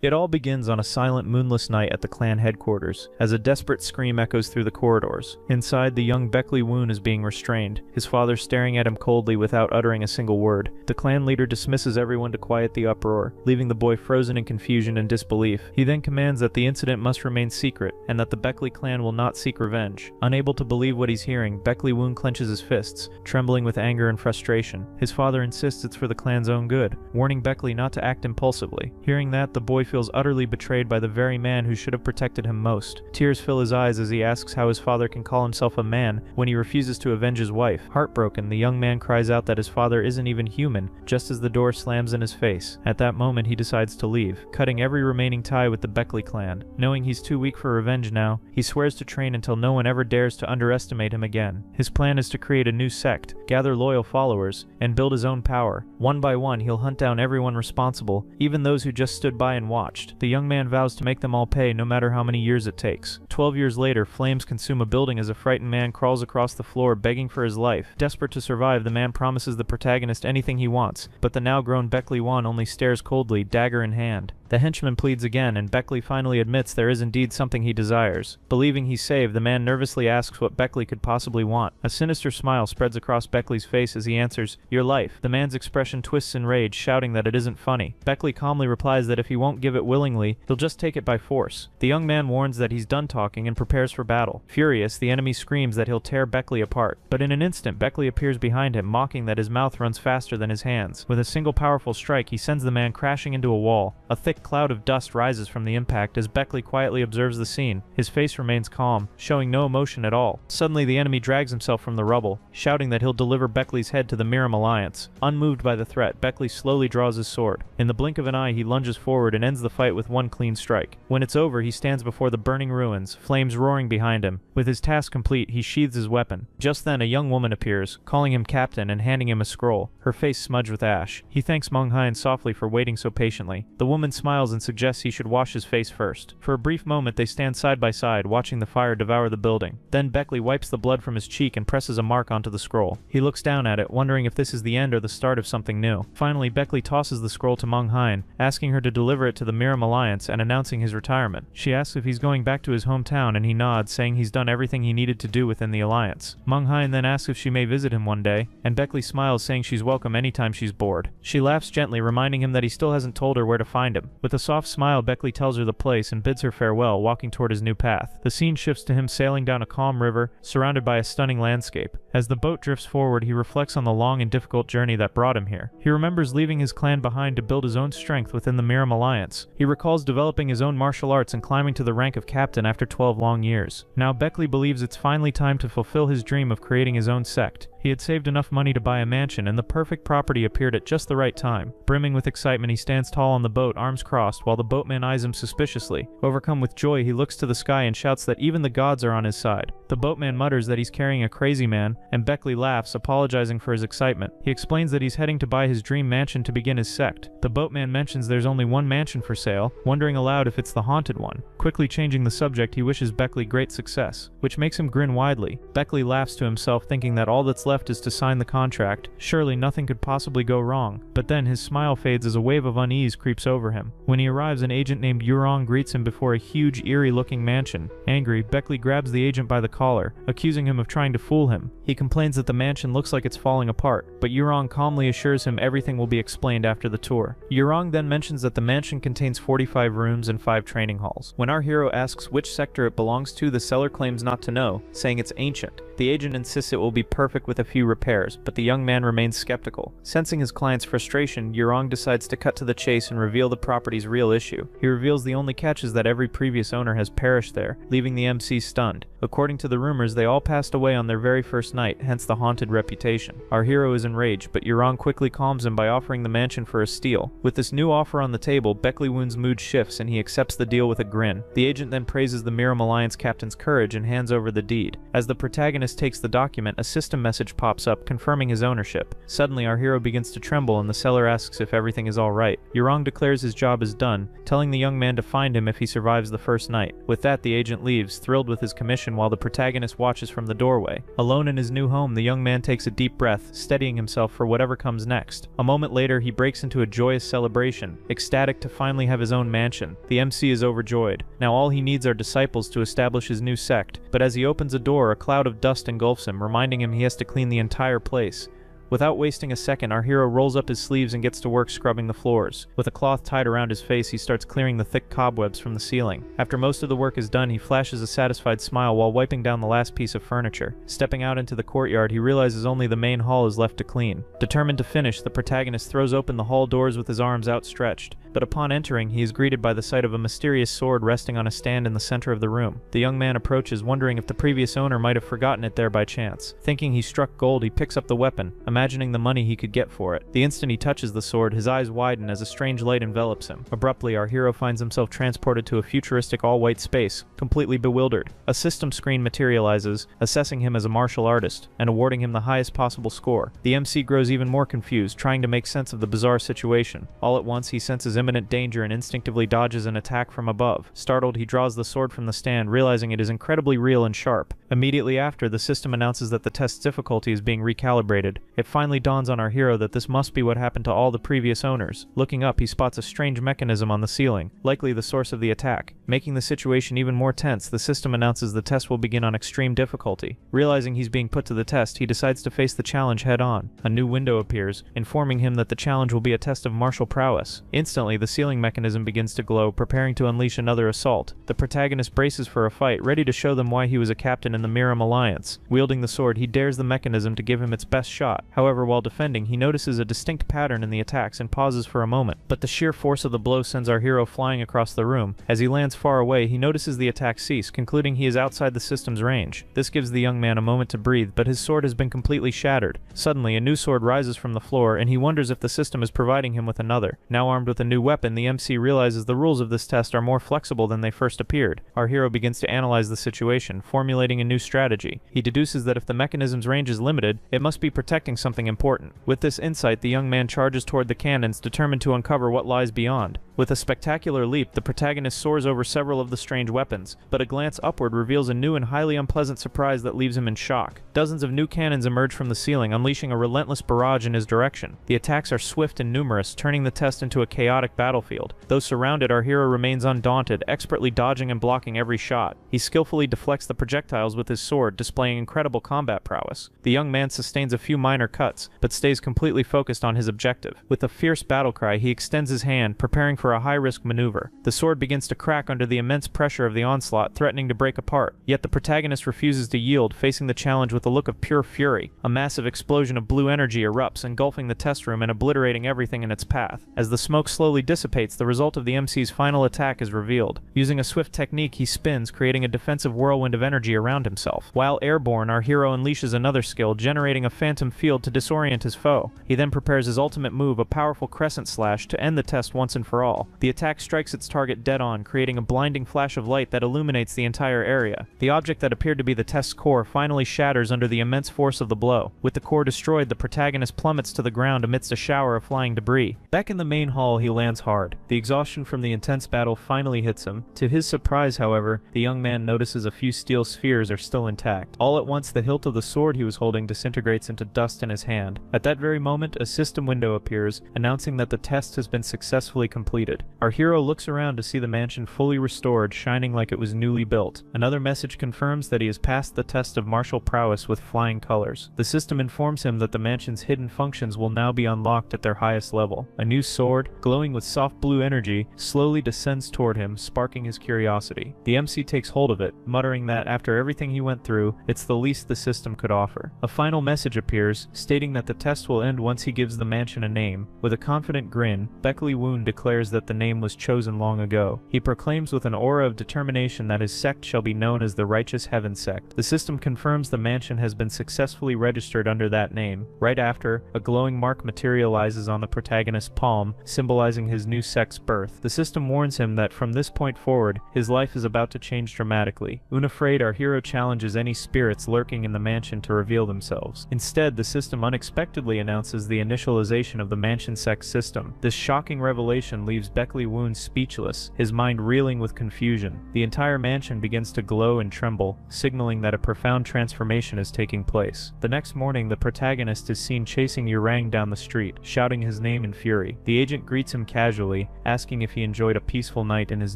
It all begins on a silent, moonless night at the clan headquarters, as a desperate scream echoes through the corridors. Inside, the young Beckley Woon is being restrained, his father staring at him coldly without uttering a single word. The clan leader dismisses everyone to quiet the uproar, leaving the boy frozen in confusion and disbelief. He then commands that the incident must remain secret, and that the Beckley clan will not seek revenge. Unable to believe what he's hearing, Beckley Woon clenches his fists, trembling with anger and frustration. His father insists it's for the clan's own good, warning Beckley not to act impulsively. Hearing that, the boy feels utterly betrayed by the very man who should have protected him most. Tears fill his eyes as he asks how his father can call himself a man when he refuses to avenge his wife. Heartbroken, the young man cries out that his father isn't even human, just as the door slams in his face. At that moment, he decides to leave, cutting every remaining tie with the Beckley clan. Knowing he's too weak for revenge now, he swears to train until no one ever dares to underestimate him again. His plan is to create a new sect, gather loyal followers, and build his own power. One by one, he'll hunt down everyone responsible, even those who just stood by and watched. The young man vows to make them all pay no matter how many years it takes. 12 years later, flames consume a building as a frightened man crawls across the floor begging for his life. Desperate to survive, the man promises the protagonist anything he wants, but the now-grown Beckley Woon only stares coldly, dagger in hand. The henchman pleads again, and Beckley finally admits there is indeed something he desires. Believing he's saved, the man nervously asks what Beckley could possibly want. A sinister smile spreads across Beckley's face as he answers, "Your life." The man's expression twists in rage, shouting that it isn't funny. Beckley calmly replies that if he won't give it willingly, he'll just take it by force. The young man warns that he's done talking and prepares for battle. Furious, the enemy screams that he'll tear Beckley apart. But in an instant, Beckley appears behind him, mocking that his mouth runs faster than his hands. With a single powerful strike, he sends the man crashing into a wall. A thick cloud of dust rises from the impact as Beckley quietly observes the scene. His face remains calm, showing no emotion at all. Suddenly, the enemy drags himself from the rubble, shouting that he'll deliver Beckley's head to the Miram Alliance. Unmoved by the threat, Beckley slowly draws his sword. In the blink of an eye, he lunges forward and ends the fight with one clean strike. When it's over, he stands before the burning ruins, flames roaring behind him. With his task complete, he sheathes his weapon. Just then, a young woman appears, calling him captain and handing him a scroll, her face smudged with ash. He thanks Manghain softly for waiting so patiently. The woman smiles and suggests he should wash his face first. For a brief moment, they stand side by side, watching the fire devour the building. Then Beckley wipes the blood from his cheek and presses a mark onto the scroll. He looks down at it, wondering if this is the end or the start of something new. Finally, Beckley tosses the scroll to Manghain, asking her to deliver it to the Miram Alliance and announcing his retirement. She asks if he's going back to his hometown, and he nods, saying he's done everything he needed to do within the Alliance. Manghain then asks if she may visit him one day, and Beckley smiles, saying she's welcome anytime she's bored. She laughs gently, reminding him that he still hasn't told her where to find him. With a soft smile, Beckley tells her the place and bids her farewell, walking toward his new path. The scene shifts to him sailing down a calm river, surrounded by a stunning landscape. As the boat drifts forward, he reflects on the long and difficult journey that brought him here. He remembers leaving his clan behind to build his own strength within the Miram Alliance. He recalls developing his own martial arts and climbing to the rank of captain after 12 long years. Now Beckley believes it's finally time to fulfill his dream of creating his own sect. He had saved enough money to buy a mansion, and the perfect property appeared at just the right time. Brimming with excitement, he stands tall on the boat, arms crossed, while the boatman eyes him suspiciously. Overcome with joy, he looks to the sky and shouts that even the gods are on his side. The boatman mutters that he's carrying a crazy man, and Beckley laughs, apologizing for his excitement. He explains that he's heading to buy his dream mansion to begin his sect. The boatman mentions there's only one mansion for sale, wondering aloud if it's the haunted one. Quickly changing the subject, he wishes Beckley great success, which makes him grin widely. Beckley laughs to himself, thinking that all that's left is to sign the contract. Surely nothing could possibly go wrong. But then his smile fades as a wave of unease creeps over him. When he arrives, an agent named Yurong greets him before a huge, eerie-looking mansion. Angry, Beckley grabs the agent by the collar, accusing him of trying to fool him. He complains that the mansion looks like it's falling apart, but Yurong calmly assures him everything will be explained after the tour. Yurong then mentions that the mansion contains 45 rooms and 5 training halls. When our hero asks which sector it belongs to, the seller claims not to know, saying it's ancient. The agent insists it will be perfect with a few repairs, but the young man remains skeptical. Sensing his client's frustration, Yurong decides to cut to the chase and reveal the property's real issue. He reveals the only catch is that every previous owner has perished there, leaving the MC stunned. According to the rumors, they all passed away on their very first night, hence the haunted reputation. Our hero is enraged, but Yurong quickly calms him by offering the mansion for a steal. With this new offer on the table, Beckley Woon's mood shifts and he accepts the deal with a grin. The agent then praises the Miram Alliance captain's courage and hands over the deed. As the protagonist takes the document, a system message package pops up, confirming his ownership. Suddenly, our hero begins to tremble and the seller asks if everything is alright. Yurong declares his job is done, telling the young man to find him if he survives the first night. With that, the agent leaves, thrilled with his commission, while the protagonist watches from the doorway. Alone in his new home, the young man takes a deep breath, steadying himself for whatever comes next. A moment later, he breaks into a joyous celebration, ecstatic to finally have his own mansion. The MC is overjoyed. Now all he needs are disciples to establish his new sect, but as he opens a door, a cloud of dust engulfs him, reminding him he has to clean the entire place. Without wasting a second, our hero rolls up his sleeves and gets to work scrubbing the floors. With a cloth tied around his face, he starts clearing the thick cobwebs from the ceiling. After most of the work is done, he flashes a satisfied smile while wiping down the last piece of furniture. Stepping out into the courtyard, he realizes only the main hall is left to clean. Determined to finish, the protagonist throws open the hall doors with his arms outstretched. But upon entering, he is greeted by the sight of a mysterious sword resting on a stand in the center of the room. The young man approaches, wondering if the previous owner might have forgotten it there by chance. Thinking he struck gold, he picks up the weapon, imagining the money he could get for it. The instant he touches the sword, his eyes widen as a strange light envelops him. Abruptly, our hero finds himself transported to a futuristic all-white space, completely bewildered. A system screen materializes, assessing him as a martial artist, and awarding him the highest possible score. The MC grows even more confused, trying to make sense of the bizarre situation. All at once, he senses imminent danger and instinctively dodges an attack from above. Startled, he draws the sword from the stand, realizing it is incredibly real and sharp. Immediately after, the system announces that the test's difficulty is being recalibrated. It finally dawns on our hero that this must be what happened to all the previous owners. Looking up, he spots a strange mechanism on the ceiling, likely the source of the attack. Making the situation even more tense, the system announces the test will begin on extreme difficulty. Realizing he's being put to the test, he decides to face the challenge head-on. A new window appears, informing him that the challenge will be a test of martial prowess. Instantly, the ceiling mechanism begins to glow, preparing to unleash another assault. The protagonist braces for a fight, ready to show them why he was a captain in the Miram Alliance. Wielding the sword, he dares the mechanism to give him its best shot. However, while defending, he notices a distinct pattern in the attacks and pauses for a moment. But the sheer force of the blow sends our hero flying across the room. As he lands far away, he notices the attack cease, concluding he is outside the system's range. This gives the young man a moment to breathe, but his sword has been completely shattered. Suddenly, a new sword rises from the floor, and he wonders if the system is providing him with another. Now armed with a new weapon, the MC realizes the rules of this test are more flexible than they first appeared. Our hero begins to analyze the situation, formulating a new strategy. He deduces that if the mechanism's range is limited, it must be protecting something important. With this insight, the young man charges toward the cannons, determined to uncover what lies beyond. With a spectacular leap, the protagonist soars over several of the strange weapons, but a glance upward reveals a new and highly unpleasant surprise that leaves him in shock. Dozens of new cannons emerge from the ceiling, unleashing a relentless barrage in his direction. The attacks are swift and numerous, turning the test into a chaotic battlefield. Though surrounded, our hero remains undaunted, expertly dodging and blocking every shot. He skillfully deflects the projectiles with his sword, displaying incredible combat prowess. The young man sustains a few minor cuts, but stays completely focused on his objective. With a fierce battle cry, he extends his hand, preparing for a high-risk maneuver. The sword begins to crack under the immense pressure of the onslaught, threatening to break apart. Yet the protagonist refuses to yield, facing the challenge with a look of pure fury. A massive explosion of blue energy erupts, engulfing the test room and obliterating everything in its path. As the smoke slowly dissipates, the result of the MC's final attack is revealed. Using a swift technique, he spins, creating a defensive whirlwind of energy around himself. While airborne, our hero unleashes another skill, generating a phantom field to disorient his foe. He then prepares his ultimate move, a powerful crescent slash, to end the test once and for all. The attack strikes its target dead on, creating a blinding flash of light that illuminates the entire area. The object that appeared to be the test's core finally shatters under the immense force of the blow. With the core destroyed, the protagonist plummets to the ground amidst a shower of flying debris. Back in the main hall, he lands hard. The exhaustion from the intense battle finally hits him. To his surprise, however, the young man notices a few steel spheres are still intact. All at once, the hilt of the sword he was holding disintegrates into dust in his hand. At that very moment, a system window appears, announcing that the test has been successfully completed. Our hero looks around to see the mansion fully restored, shining like it was newly built. Another message confirms that he has passed the test of martial prowess with flying colors. The system informs him that the mansion's hidden functions will now be unlocked at their highest level. A new sword, glowing with soft blue energy, slowly descends toward him, sparking his curiosity. The MC takes hold of it, muttering that after everything he went through, it's the least the system could offer. A final message appears, stating that the test will end once he gives the mansion a name. With a confident grin, Beckley Woon declares that the name was chosen long ago. He proclaims with an aura of determination that his sect shall be known as the Righteous Heaven Sect. The system confirms the mansion has been successfully registered under that name. Right after, a glowing mark materializes on the protagonist's palm, symbolizing his new sect's birth. The system warns him that from this point forward, his life is about to change dramatically. Unafraid, our hero challenges any spirits lurking in the mansion to reveal themselves. Instead, the system unexpectedly announces the initialization of the mansion sect system. This shocking revelation leaves Beckley Woon speechless, his mind reeling with confusion. The entire mansion begins to glow and tremble, signaling that a profound transformation is taking place. The next morning, the protagonist is seen chasing Yurang down the street, shouting his name in fury. The agent greets him casually, asking if he enjoyed a peaceful night in his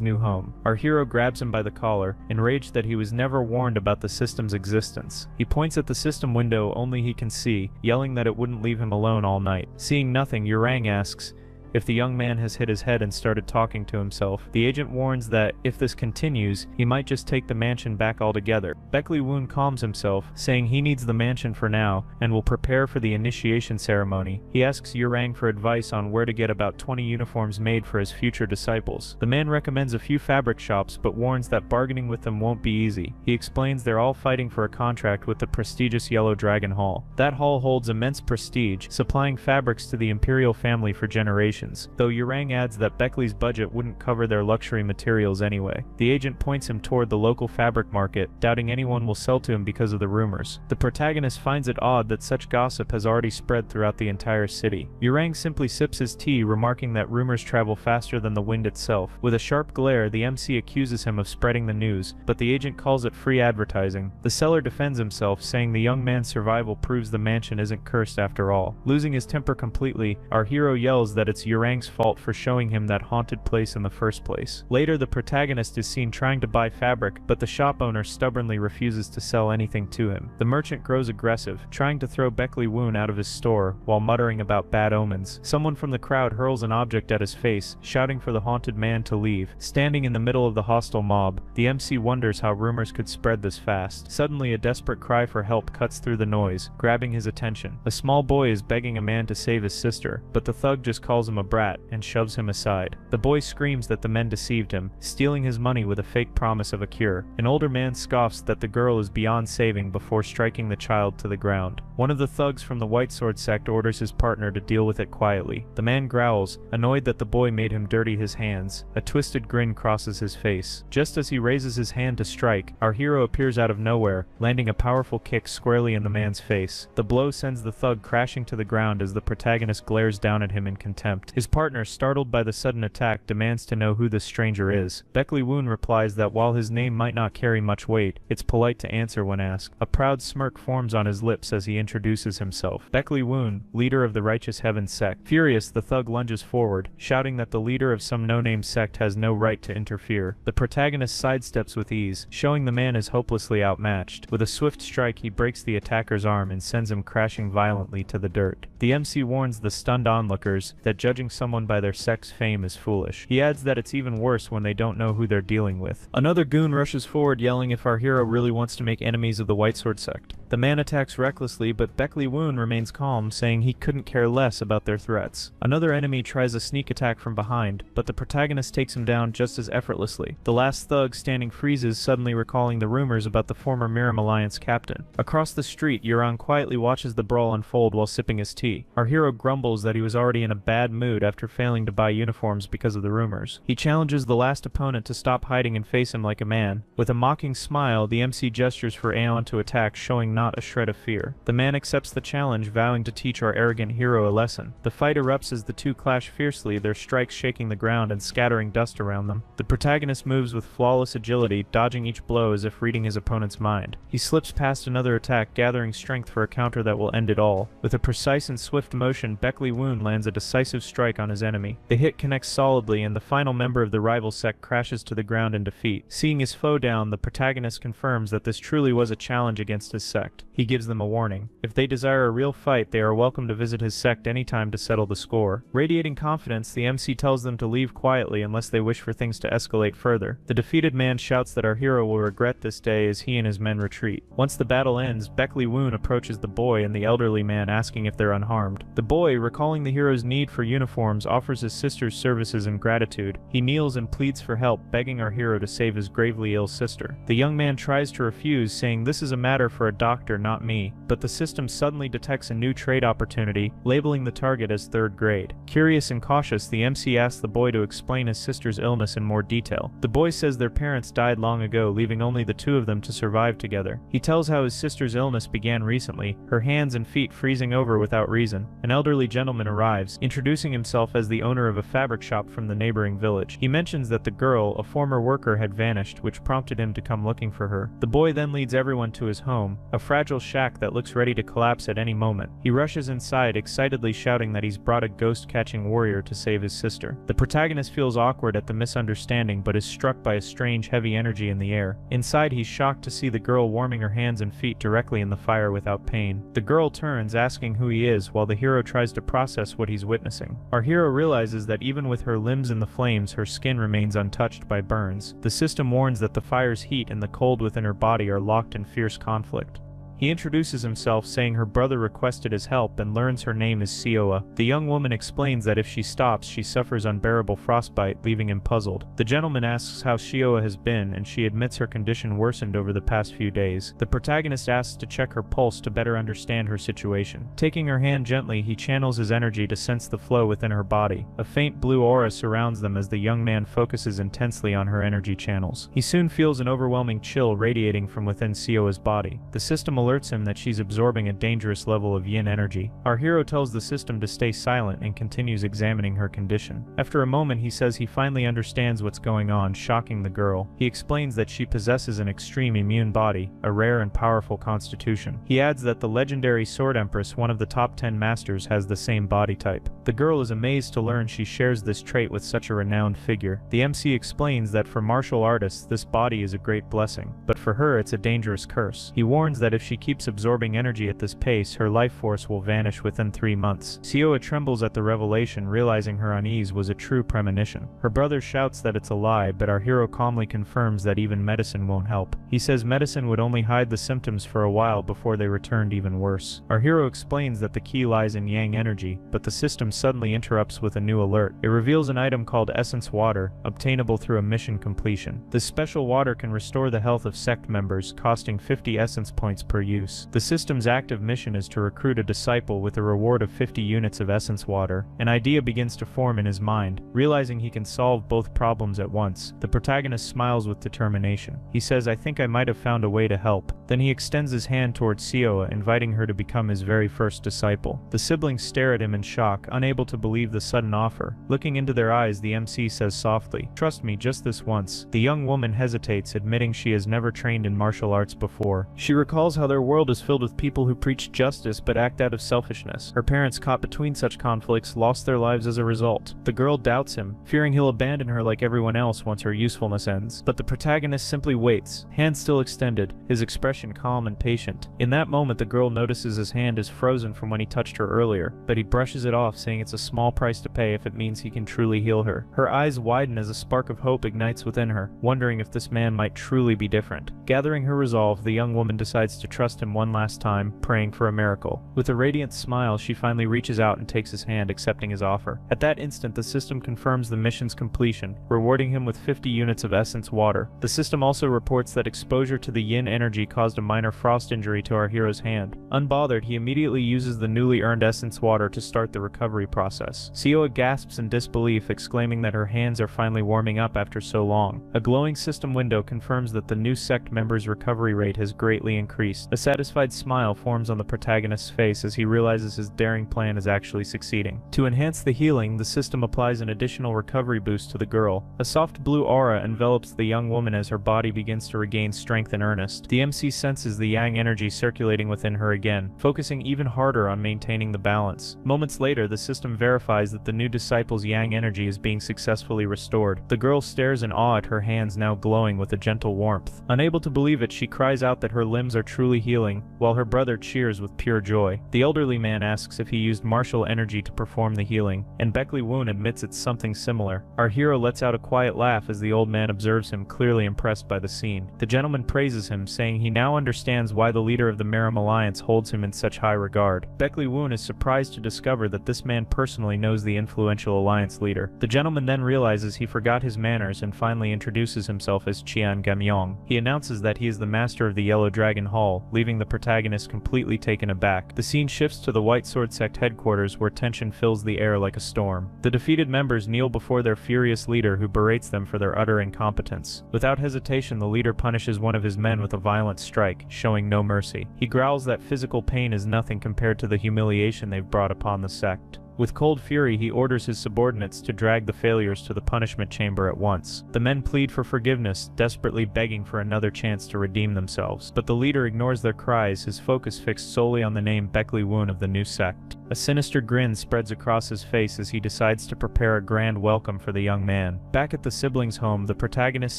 new home. Our hero grabs him by the collar, enraged that he was never warned about the system's existence. He points at the system window only he can see, yelling that it wouldn't leave him alone all night. Seeing nothing, Yurang asks if the young man has hit his head and started talking to himself. The agent warns that if this continues, he might just take the mansion back altogether. Beckley Woon calms himself, saying he needs the mansion for now and will prepare for the initiation ceremony. He asks Yurang for advice on where to get about 20 uniforms made for his future disciples. The man recommends a few fabric shops but warns that bargaining with them won't be easy. He explains they're all fighting for a contract with the prestigious Yellow Dragon Hall. That hall holds immense prestige, supplying fabrics to the imperial family for generations, though Yurang adds that Beckley's budget wouldn't cover their luxury materials anyway. The agent points him toward the local fabric market, doubting anyone will sell to him because of the rumors. The protagonist finds it odd that such gossip has already spread throughout the entire city. Yurang simply sips his tea, remarking that rumors travel faster than the wind itself. With a sharp glare, the MC accuses him of spreading the news, but the agent calls it free advertising. The seller defends himself, saying the young man's survival proves the mansion isn't cursed after all. Losing his temper completely, our hero yells that it's Yurang's fault for showing him that haunted place in the first place. Later, the protagonist is seen trying to buy fabric, but the shop owner stubbornly refuses to sell anything to him. The merchant grows aggressive, trying to throw Beckley Woon out of his store while muttering about bad omens. Someone from the crowd hurls an object at his face, shouting for the haunted man to leave. Standing in the middle of the hostile mob, the MC wonders how rumors could spread this fast. Suddenly, a desperate cry for help cuts through the noise, grabbing his attention. A small boy is begging a man to save his sister, but the thug just calls him a brat and shoves him aside. The boy screams that the men deceived him, stealing his money with a fake promise of a cure. An older man scoffs that the girl is beyond saving before striking the child to the ground. One of the thugs from the White Sword sect orders his partner to deal with it quietly. The man growls, annoyed that the boy made him dirty his hands. A twisted grin crosses his face. Just as he raises his hand to strike, our hero appears out of nowhere, landing a powerful kick squarely in the man's face. The blow sends the thug crashing to the ground as the protagonist glares down at him in contempt. His partner, startled by the sudden attack, demands to know who this stranger is. Beckley Woon replies that while his name might not carry much weight, it's polite to answer when asked. A proud smirk forms on his lips as he introduces himself. Beckley Woon, leader of the Righteous Heaven Sect. Furious, the thug lunges forward, shouting that the leader of some no-name sect has no right to interfere. The protagonist sidesteps with ease, showing the man is hopelessly outmatched. With a swift strike, he breaks the attacker's arm and sends him crashing violently to the dirt. The MC warns the stunned onlookers that judging someone by their sect's fame is foolish. He adds that it's even worse when they don't know who they're dealing with. Another goon rushes forward, yelling if our hero really wants to make enemies of the White Sword sect. The man attacks recklessly, but Beckley Woon remains calm, saying he couldn't care less about their threats. Another enemy tries a sneak attack from behind, but the protagonist takes him down just as effortlessly. The last thug standing freezes, suddenly recalling the rumors about the former Miram Alliance captain. Across the street, Yurang quietly watches the brawl unfold while sipping his tea. Our hero grumbles that he was already in a bad mood after failing to buy uniforms because of the rumors. He challenges the last opponent to stop hiding and face him like a man. With a mocking smile, the MC gestures for Aeon to attack, showing not a shred of fear. The man accepts the challenge, vowing to teach our arrogant hero a lesson. The fight erupts as the two clash fiercely, their strikes shaking the ground and scattering dust around them. The protagonist moves with flawless agility, dodging each blow as if reading his opponent's mind. He slips past another attack, gathering strength for a counter that will end it all. With a precise and swift motion, Beckley Woon lands a decisive strike on his enemy. The hit connects solidly, and the final member of the rival sect crashes to the ground in defeat. Seeing his foe down, the protagonist confirms that this truly was a challenge against his sect. He gives them a warning. If they desire a real fight, they are welcome to visit his sect anytime to settle the score. Radiating confidence, the MC tells them to leave quietly unless they wish for things to escalate further. The defeated man shouts that our hero will regret this day as he and his men retreat. Once the battle ends, Beckley Woon approaches the boy and the elderly man, asking if they're unharmed. The boy, recalling the hero's need for uniforms, uniforms, offers his sister's services in gratitude. He kneels and pleads for help, begging our hero to save his gravely ill sister. The young man tries to refuse, saying this is a matter for a doctor, not me, but the system suddenly detects a new trade opportunity, labeling the target as third grade. Curious and cautious, the MC asks the boy to explain his sister's illness in more detail. The boy says their parents died long ago, leaving only the two of them to survive together. He tells how his sister's illness began recently, her hands and feet freezing over without reason. An elderly gentleman arrives, introducing himself as the owner of a fabric shop from the neighboring village. He mentions that the girl, a former worker, had vanished, which prompted him to come looking for her. The boy then leads everyone to his home, a fragile shack that looks ready to collapse at any moment. He rushes inside, excitedly shouting that he's brought a ghost-catching warrior to save his sister. The protagonist feels awkward at the misunderstanding, but is struck by a strange, heavy energy in the air. Inside, he's shocked to see the girl warming her hands and feet directly in the fire without pain. The girl turns, asking who he is, while the hero tries to process what he's witnessing. Our hero realizes that even with her limbs in the flames, her skin remains untouched by burns. The system warns that the fire's heat and the cold within her body are locked in fierce conflict. He introduces himself, saying her brother requested his help, and learns her name is Sioa. The young woman explains that if she stops, she suffers unbearable frostbite, leaving him puzzled. The gentleman asks how Sioa has been, and she admits her condition worsened over the past few days. The protagonist asks to check her pulse to better understand her situation. Taking her hand gently, he channels his energy to sense the flow within her body. A faint blue aura surrounds them as the young man focuses intensely on her energy channels. He soon feels an overwhelming chill radiating from within Sioa's body. The system alerts him that she's absorbing a dangerous level of yin energy. Our hero tells the system to stay silent and continues examining her condition. After a moment, he says he finally understands what's going on, shocking the girl. He explains that she possesses an extreme immune body, a rare and powerful constitution. He adds that the legendary Sword Empress, one of the top 10 masters, has the same body type. The girl is amazed to learn she shares this trait with such a renowned figure. The MC explains that for martial artists, this body is a great blessing, but for her it's a dangerous curse. He warns that if she keeps absorbing energy at this pace, her life force will vanish within 3 months. Sioa trembles at the revelation, realizing her unease was a true premonition. Her brother shouts that it's a lie, but our hero calmly confirms that even medicine won't help. He says medicine would only hide the symptoms for a while before they returned even worse. Our hero explains that the key lies in yang energy, but the system suddenly interrupts with a new alert. It reveals an item called Essence Water, obtainable through a mission completion. This special water can restore the health of Sect members, costing 50 essence points per use. The system's active mission is to recruit a disciple with a reward of 50 units of essence water. An idea begins to form in his mind. Realizing he can solve both problems at once, the protagonist smiles with determination. He says, "I think I might have found a way to help." Then he extends his hand towards Sioa, inviting her to become his very first disciple. The siblings stare at him in shock, unable to believe the sudden offer. Looking into their eyes, the MC says softly, "Trust me, just this once." The young woman hesitates, admitting she has never trained in martial arts before. She recalls how their world is filled with people who preach justice but act out of selfishness. Her parents, caught between such conflicts, lost their lives as a result. The girl doubts him, fearing he'll abandon her like everyone else once her usefulness ends. But the protagonist simply waits, hand still extended, his expression calm and patient. In that moment, the girl notices his hand is frozen from when he touched her earlier, but he brushes it off, saying it's a small price to pay if it means he can truly heal her. Her eyes widen as a spark of hope ignites within her, wondering if this man might truly be different. Gathering her resolve, the young woman decides to trust him one last time, praying for a miracle. With a radiant smile, she finally reaches out and takes his hand, accepting his offer. At that instant, the system confirms the mission's completion, rewarding him with 50 units of essence water. The system also reports that exposure to the yin energy caused a minor frost injury to our hero's hand. Unbothered, he immediately uses the newly earned essence water to start the recovery process. Sioa gasps in disbelief, exclaiming that her hands are finally warming up after so long. A glowing system window confirms that the new sect member's recovery rate has greatly increased. A satisfied smile forms on the protagonist's face as he realizes his daring plan is actually succeeding. To enhance the healing, the system applies an additional recovery boost to the girl. A soft blue aura envelops the young woman as her body begins to regain strength in earnest. The MC senses the yang energy circulating within her again, focusing even harder on maintaining the balance. Moments later, the system verifies that the new disciple's yang energy is being successfully restored. The girl stares in awe at her hands now glowing with a gentle warmth. Unable to believe it, she cries out that her limbs are truly healing, while her brother cheers with pure joy. The elderly man asks if he used martial energy to perform the healing, and Beckley Woon admits it's something similar. Our hero lets out a quiet laugh as the old man observes him, clearly impressed by the scene. The gentleman praises him, saying he now understands why the leader of the Meram Alliance holds him in such high regard. Beckley Woon is surprised to discover that this man personally knows the influential alliance leader. The gentleman then realizes he forgot his manners and finally introduces himself as Qian Gamyong. He announces that he is the master of the Yellow Dragon Hall, leaving the protagonist completely taken aback. The scene shifts to the White Sword Sect headquarters, where tension fills the air like a storm. The defeated members kneel before their furious leader, who berates them for their utter incompetence. Without hesitation, the leader punishes one of his men with a violent strike, showing no mercy. He growls that physical pain is nothing compared to the humiliation they've brought upon the sect. With cold fury, he orders his subordinates to drag the failures to the punishment chamber at once. The men plead for forgiveness, desperately begging for another chance to redeem themselves. But the leader ignores their cries, his focus fixed solely on the name Beckley Woon of the new sect. A sinister grin spreads across his face as he decides to prepare a grand welcome for the young man. Back at the siblings' home, the protagonist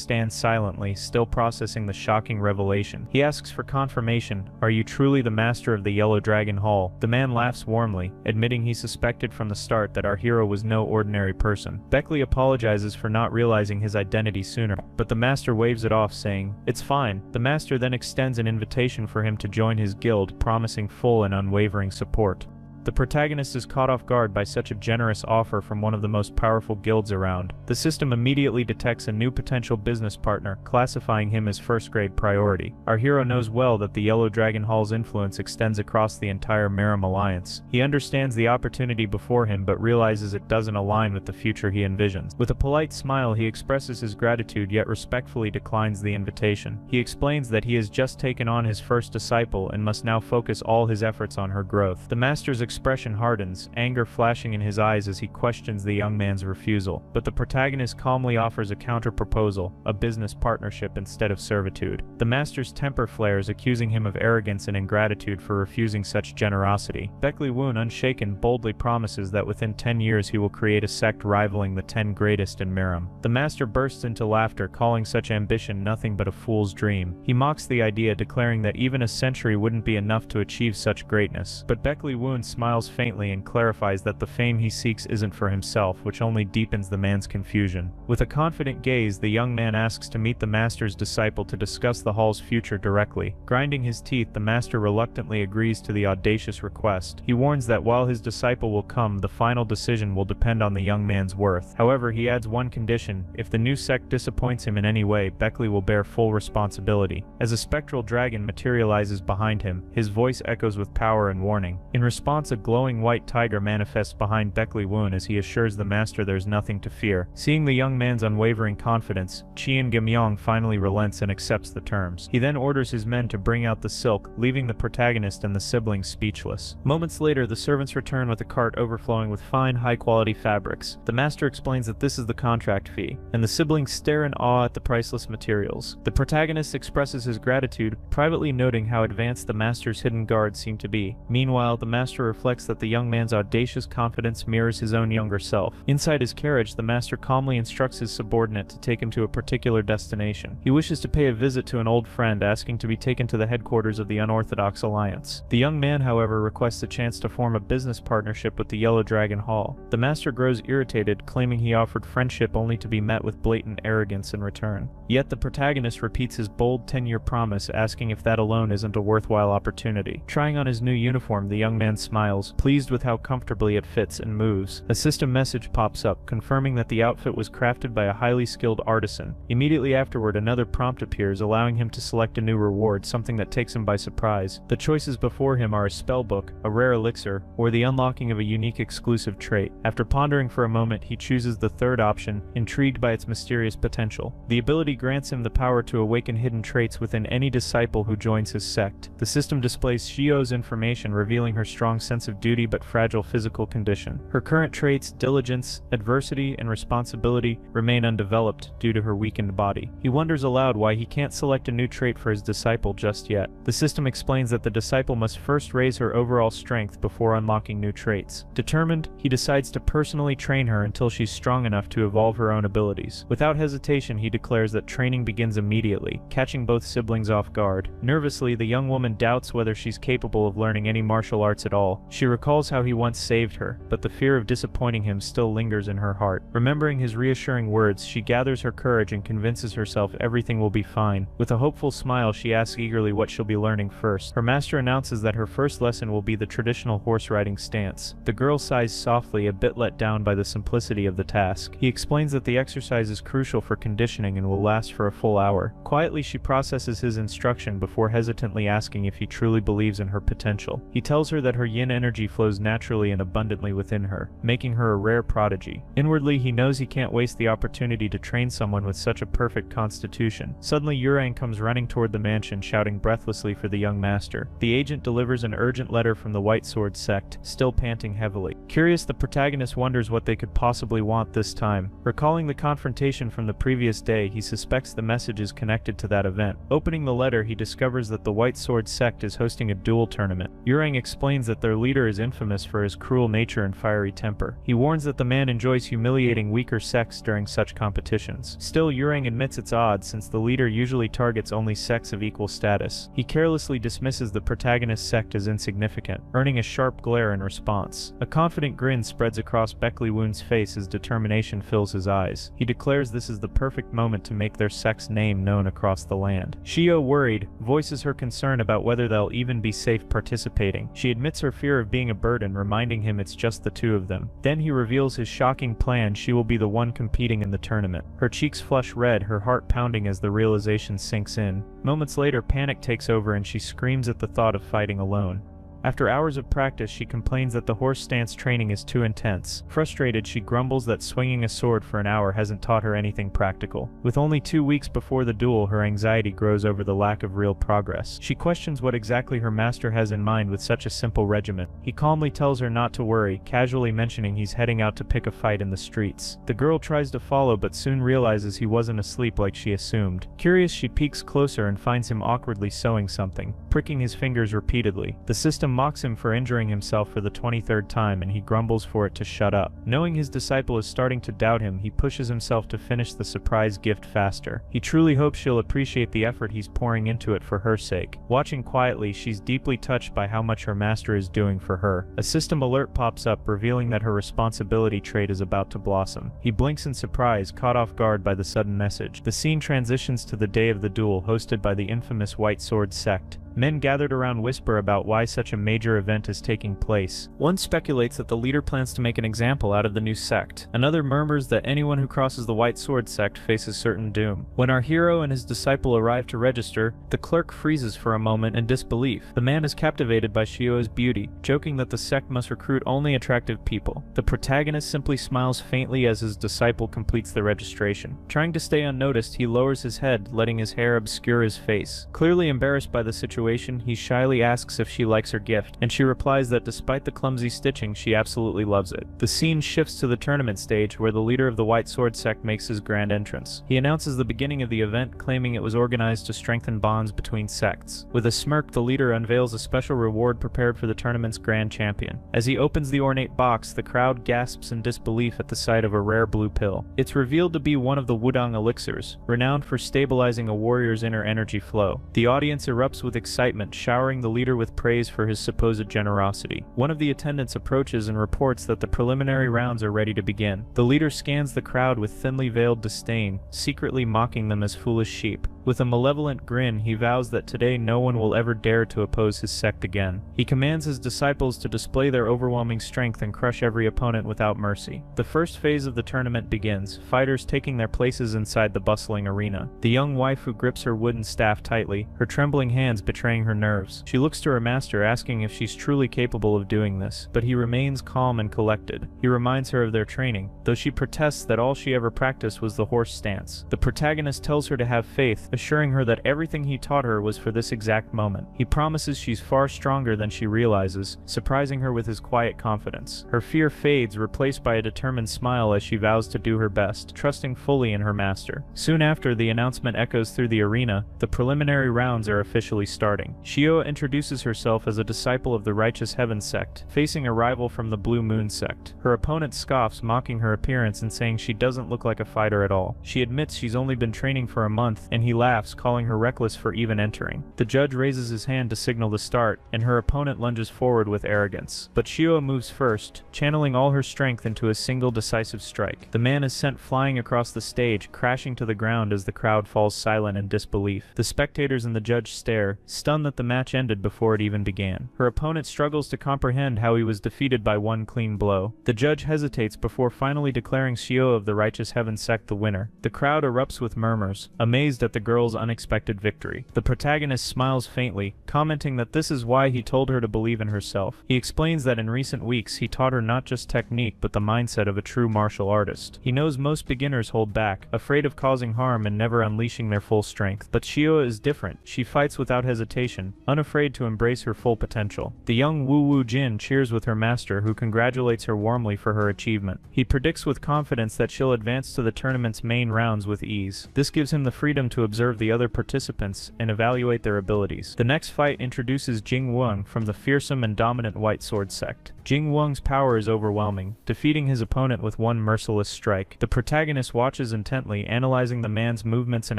stands silently, still processing the shocking revelation. He asks for confirmation. "Are you truly the master of the Yellow Dragon Hall?" The man laughs warmly, admitting he suspected from the start that our hero was no ordinary person. Beckley apologizes for not realizing his identity sooner, but the master waves it off, saying, "It's fine." The master then extends an invitation for him to join his guild, promising full and unwavering support. The protagonist is caught off guard by such a generous offer from one of the most powerful guilds around. The system immediately detects a new potential business partner, classifying him as first-grade priority. Our hero knows well that the Yellow Dragon Hall's influence extends across the entire Meram Alliance. He understands the opportunity before him, but realizes it doesn't align with the future he envisions. With a polite smile, he expresses his gratitude, yet respectfully declines the invitation. He explains that he has just taken on his first disciple and must now focus all his efforts on her growth. The master's expression hardens, anger flashing in his eyes as he questions the young man's refusal. But the protagonist calmly offers a counter-proposal, a business partnership instead of servitude. The master's temper flares, accusing him of arrogance and ingratitude for refusing such generosity. Beckley Woon, unshaken, boldly promises that within 10 years he will create a sect rivaling the 10 greatest in Meram. The master bursts into laughter, calling such ambition nothing but a fool's dream. He mocks the idea, declaring that even a century wouldn't be enough to achieve such greatness. But Beckley Woon smiles faintly and clarifies that the fame he seeks isn't for himself, which only deepens the man's confusion. With a confident gaze, the young man asks to meet the master's disciple to discuss the hall's future directly. Grinding his teeth, the master reluctantly agrees to the audacious request. He warns that while his disciple will come, the final decision will depend on the young man's worth. However, he adds one condition: if the new sect disappoints him in any way, Beckley will bear full responsibility. As a spectral dragon materializes behind him, his voice echoes with power and warning. In response, a glowing white tiger manifests behind Beckley Woon as he assures the master there's nothing to fear. Seeing the young man's unwavering confidence, Qian Gamyong finally relents and accepts the terms. He then orders his men to bring out the silk, leaving the protagonist and the siblings speechless. Moments later, the servants return with a cart overflowing with fine, high-quality fabrics. The master explains that this is the contract fee, and the siblings stare in awe at the priceless materials. The protagonist expresses his gratitude, privately noting how advanced the master's hidden guards seem to be. Meanwhile, the master reflects that the young man's audacious confidence mirrors his own younger self. Inside his carriage, the master calmly instructs his subordinate to take him to a particular destination. He wishes to pay a visit to an old friend, asking to be taken to the headquarters of the Unorthodox Alliance. The young man, however, requests a chance to form a business partnership with the Yellow Dragon Hall. The master grows irritated, claiming he offered friendship only to be met with blatant arrogance in return. Yet the protagonist repeats his bold 10-year promise, asking if that alone isn't a worthwhile opportunity. Trying on his new uniform, the young man smiles, pleased with how comfortably it fits and moves. A system message pops up, confirming that the outfit was crafted by a highly skilled artisan. Immediately afterward, another prompt appears, allowing him to select a new reward, something that takes him by surprise. The choices before him are a spellbook, a rare elixir, or the unlocking of a unique exclusive trait. After pondering for a moment, he chooses the third option, intrigued by its mysterious potential. The ability grants him the power to awaken hidden traits within any disciple who joins his sect. The system displays Shio's information, revealing her strong sense sense of duty but fragile physical condition. Her current traits, diligence, adversity, and responsibility, remain undeveloped due to her weakened body. He wonders aloud why he can't select a new trait for his disciple just yet. The system explains that the disciple must first raise her overall strength before unlocking new traits. Determined, he decides to personally train her until she's strong enough to evolve her own abilities. Without hesitation, he declares that training begins immediately, catching both siblings off guard. Nervously, the young woman doubts whether she's capable of learning any martial arts at all. She recalls how he once saved her, but the fear of disappointing him still lingers in her heart. Remembering his reassuring words, she gathers her courage and convinces herself everything will be fine. With a hopeful smile, she asks eagerly what she'll be learning first. Her master announces that her first lesson will be the traditional horse riding stance. The girl sighs softly, a bit let down by the simplicity of the task. He explains that the exercise is crucial for conditioning and will last for a full hour. Quietly, she processes his instruction before hesitantly asking if he truly believes in her potential. He tells her that her yin energy flows naturally and abundantly within her, making her a rare prodigy. Inwardly, he knows he can't waste the opportunity to train someone with such a perfect constitution. Suddenly, Urang comes running toward the mansion, shouting breathlessly for the young master. The agent delivers an urgent letter from the White Sword Sect, still panting heavily. Curious, the protagonist wonders what they could possibly want this time. Recalling the confrontation from the previous day, he suspects the message is connected to that event. Opening the letter, he discovers that the White Sword Sect is hosting a duel tournament. Urang explains that their leader is infamous for his cruel nature and fiery temper. He warns that the man enjoys humiliating weaker sects during such competitions. Still, Urang admits it's odd since the leader usually targets only sects of equal status. He carelessly dismisses the protagonist's sect as insignificant, earning a sharp glare in response. A confident grin spreads across Beckley Woon's face as determination fills his eyes. He declares this is the perfect moment to make their sect's name known across the land. Shio, worried, voices her concern about whether they'll even be safe participating. She admits her fear of being a burden, reminding him it's just the two of them. Then he reveals his shocking plan: she will be the one competing in the tournament. Her cheeks flush red, her heart pounding as the realization sinks in. Moments later, panic takes over and she screams at the thought of fighting alone. After hours of practice, she complains that the horse stance training is too intense. Frustrated, she grumbles that swinging a sword for an hour hasn't taught her anything practical. With only 2 weeks before the duel, her anxiety grows over the lack of real progress. She questions what exactly her master has in mind with such a simple regiment. He calmly tells her not to worry, casually mentioning he's heading out to pick a fight in the streets. The girl tries to follow but soon realizes he wasn't asleep like she assumed. Curious, she peeks closer and finds him awkwardly sewing something, pricking his fingers repeatedly. The system mocks him for injuring himself for the 23rd time, and he grumbles for it to shut up. Knowing his disciple is starting to doubt him, he pushes himself to finish the surprise gift faster. He truly hopes she'll appreciate the effort he's pouring into it for her sake. Watching quietly, she's deeply touched by how much her master is doing for her. A system alert pops up, revealing that her responsibility trait is about to blossom. He blinks in surprise, caught off guard by the sudden message. The scene transitions to the day of the duel, hosted by the infamous White Sword Sect. Men gathered around whisper about why such a major event is taking place. One speculates that the leader plans to make an example out of the new sect. Another murmurs that anyone who crosses the White Sword Sect faces certain doom. When our hero and his disciple arrive to register, the clerk freezes for a moment in disbelief. The man is captivated by Shio's beauty, joking that the sect must recruit only attractive people. The protagonist simply smiles faintly as his disciple completes the registration. Trying to stay unnoticed, he lowers his head, letting his hair obscure his face. Clearly embarrassed by the situation, he shyly asks if she likes her gift, and she replies that despite the clumsy stitching, she absolutely loves it. The scene shifts to the tournament stage, where the leader of the White Sword Sect makes his grand entrance. He announces the beginning of the event, claiming it was organized to strengthen bonds between sects. With a smirk, the leader unveils a special reward prepared for the tournament's grand champion. As he opens the ornate box, the crowd gasps in disbelief at the sight of a rare blue pill. It's revealed to be one of the Wudang elixirs, renowned for stabilizing a warrior's inner energy flow. The audience erupts with excitement, showering the leader with praise for his supposed generosity. One of the attendants approaches and reports that the preliminary rounds are ready to begin. The leader scans the crowd with thinly veiled disdain, secretly mocking them as foolish sheep. With a malevolent grin, he vows that today no one will ever dare to oppose his sect again. He commands his disciples to display their overwhelming strength and crush every opponent without mercy. The first phase of the tournament begins, fighters taking their places inside the bustling arena. The young waifu grips her wooden staff tightly, her trembling hands betraying her nerves. She looks to her master, asking if she's truly capable of doing this, but he remains calm and collected. He reminds her of their training, though she protests that all she ever practiced was the horse stance. The protagonist tells her to have faith, assuring her that everything he taught her was for this exact moment. He promises she's far stronger than she realizes, surprising her with his quiet confidence. Her fear fades, replaced by a determined smile as she vows to do her best, trusting fully in her master. Soon after, the announcement echoes through the arena. The preliminary rounds are officially starting. Shio introduces herself as a disciple of the Righteous Heaven Sect, facing a rival from the Blue Moon Sect. Her opponent scoffs, mocking her appearance and saying she doesn't look like a fighter at all. She admits she's only been training for a month, and he laughs, calling her reckless for even entering. The judge raises his hand to signal the start, and her opponent lunges forward with arrogance. But Shio moves first, channeling all her strength into a single decisive strike. The man is sent flying across the stage, crashing to the ground as the crowd falls silent in disbelief. The spectators and the judge stare, stunned that the match ended before it even began. Her opponent struggles to comprehend how he was defeated by one clean blow. The judge hesitates before finally declaring Shio of the Righteous Heaven Sect the winner. The crowd erupts with murmurs, amazed at the girl's unexpected victory. The protagonist smiles faintly, commenting that this is why he told her to believe in herself. He explains that in recent weeks he taught her not just technique but the mindset of a true martial artist. He knows most beginners hold back, afraid of causing harm and never unleashing their full strength. But Shio is different. She fights without hesitation, unafraid to embrace her full potential. The young Wu Jin cheers with her master, who congratulates her warmly for her achievement. He predicts with confidence that she'll advance to the tournament's main rounds with ease. This gives him the freedom to observe the other participants and evaluate their abilities. The next fight introduces Jing Wang from the fearsome and dominant White Sword Sect. Jing Wang's power is overwhelming, defeating his opponent with one merciless strike. The protagonist watches intently, analyzing the man's movements and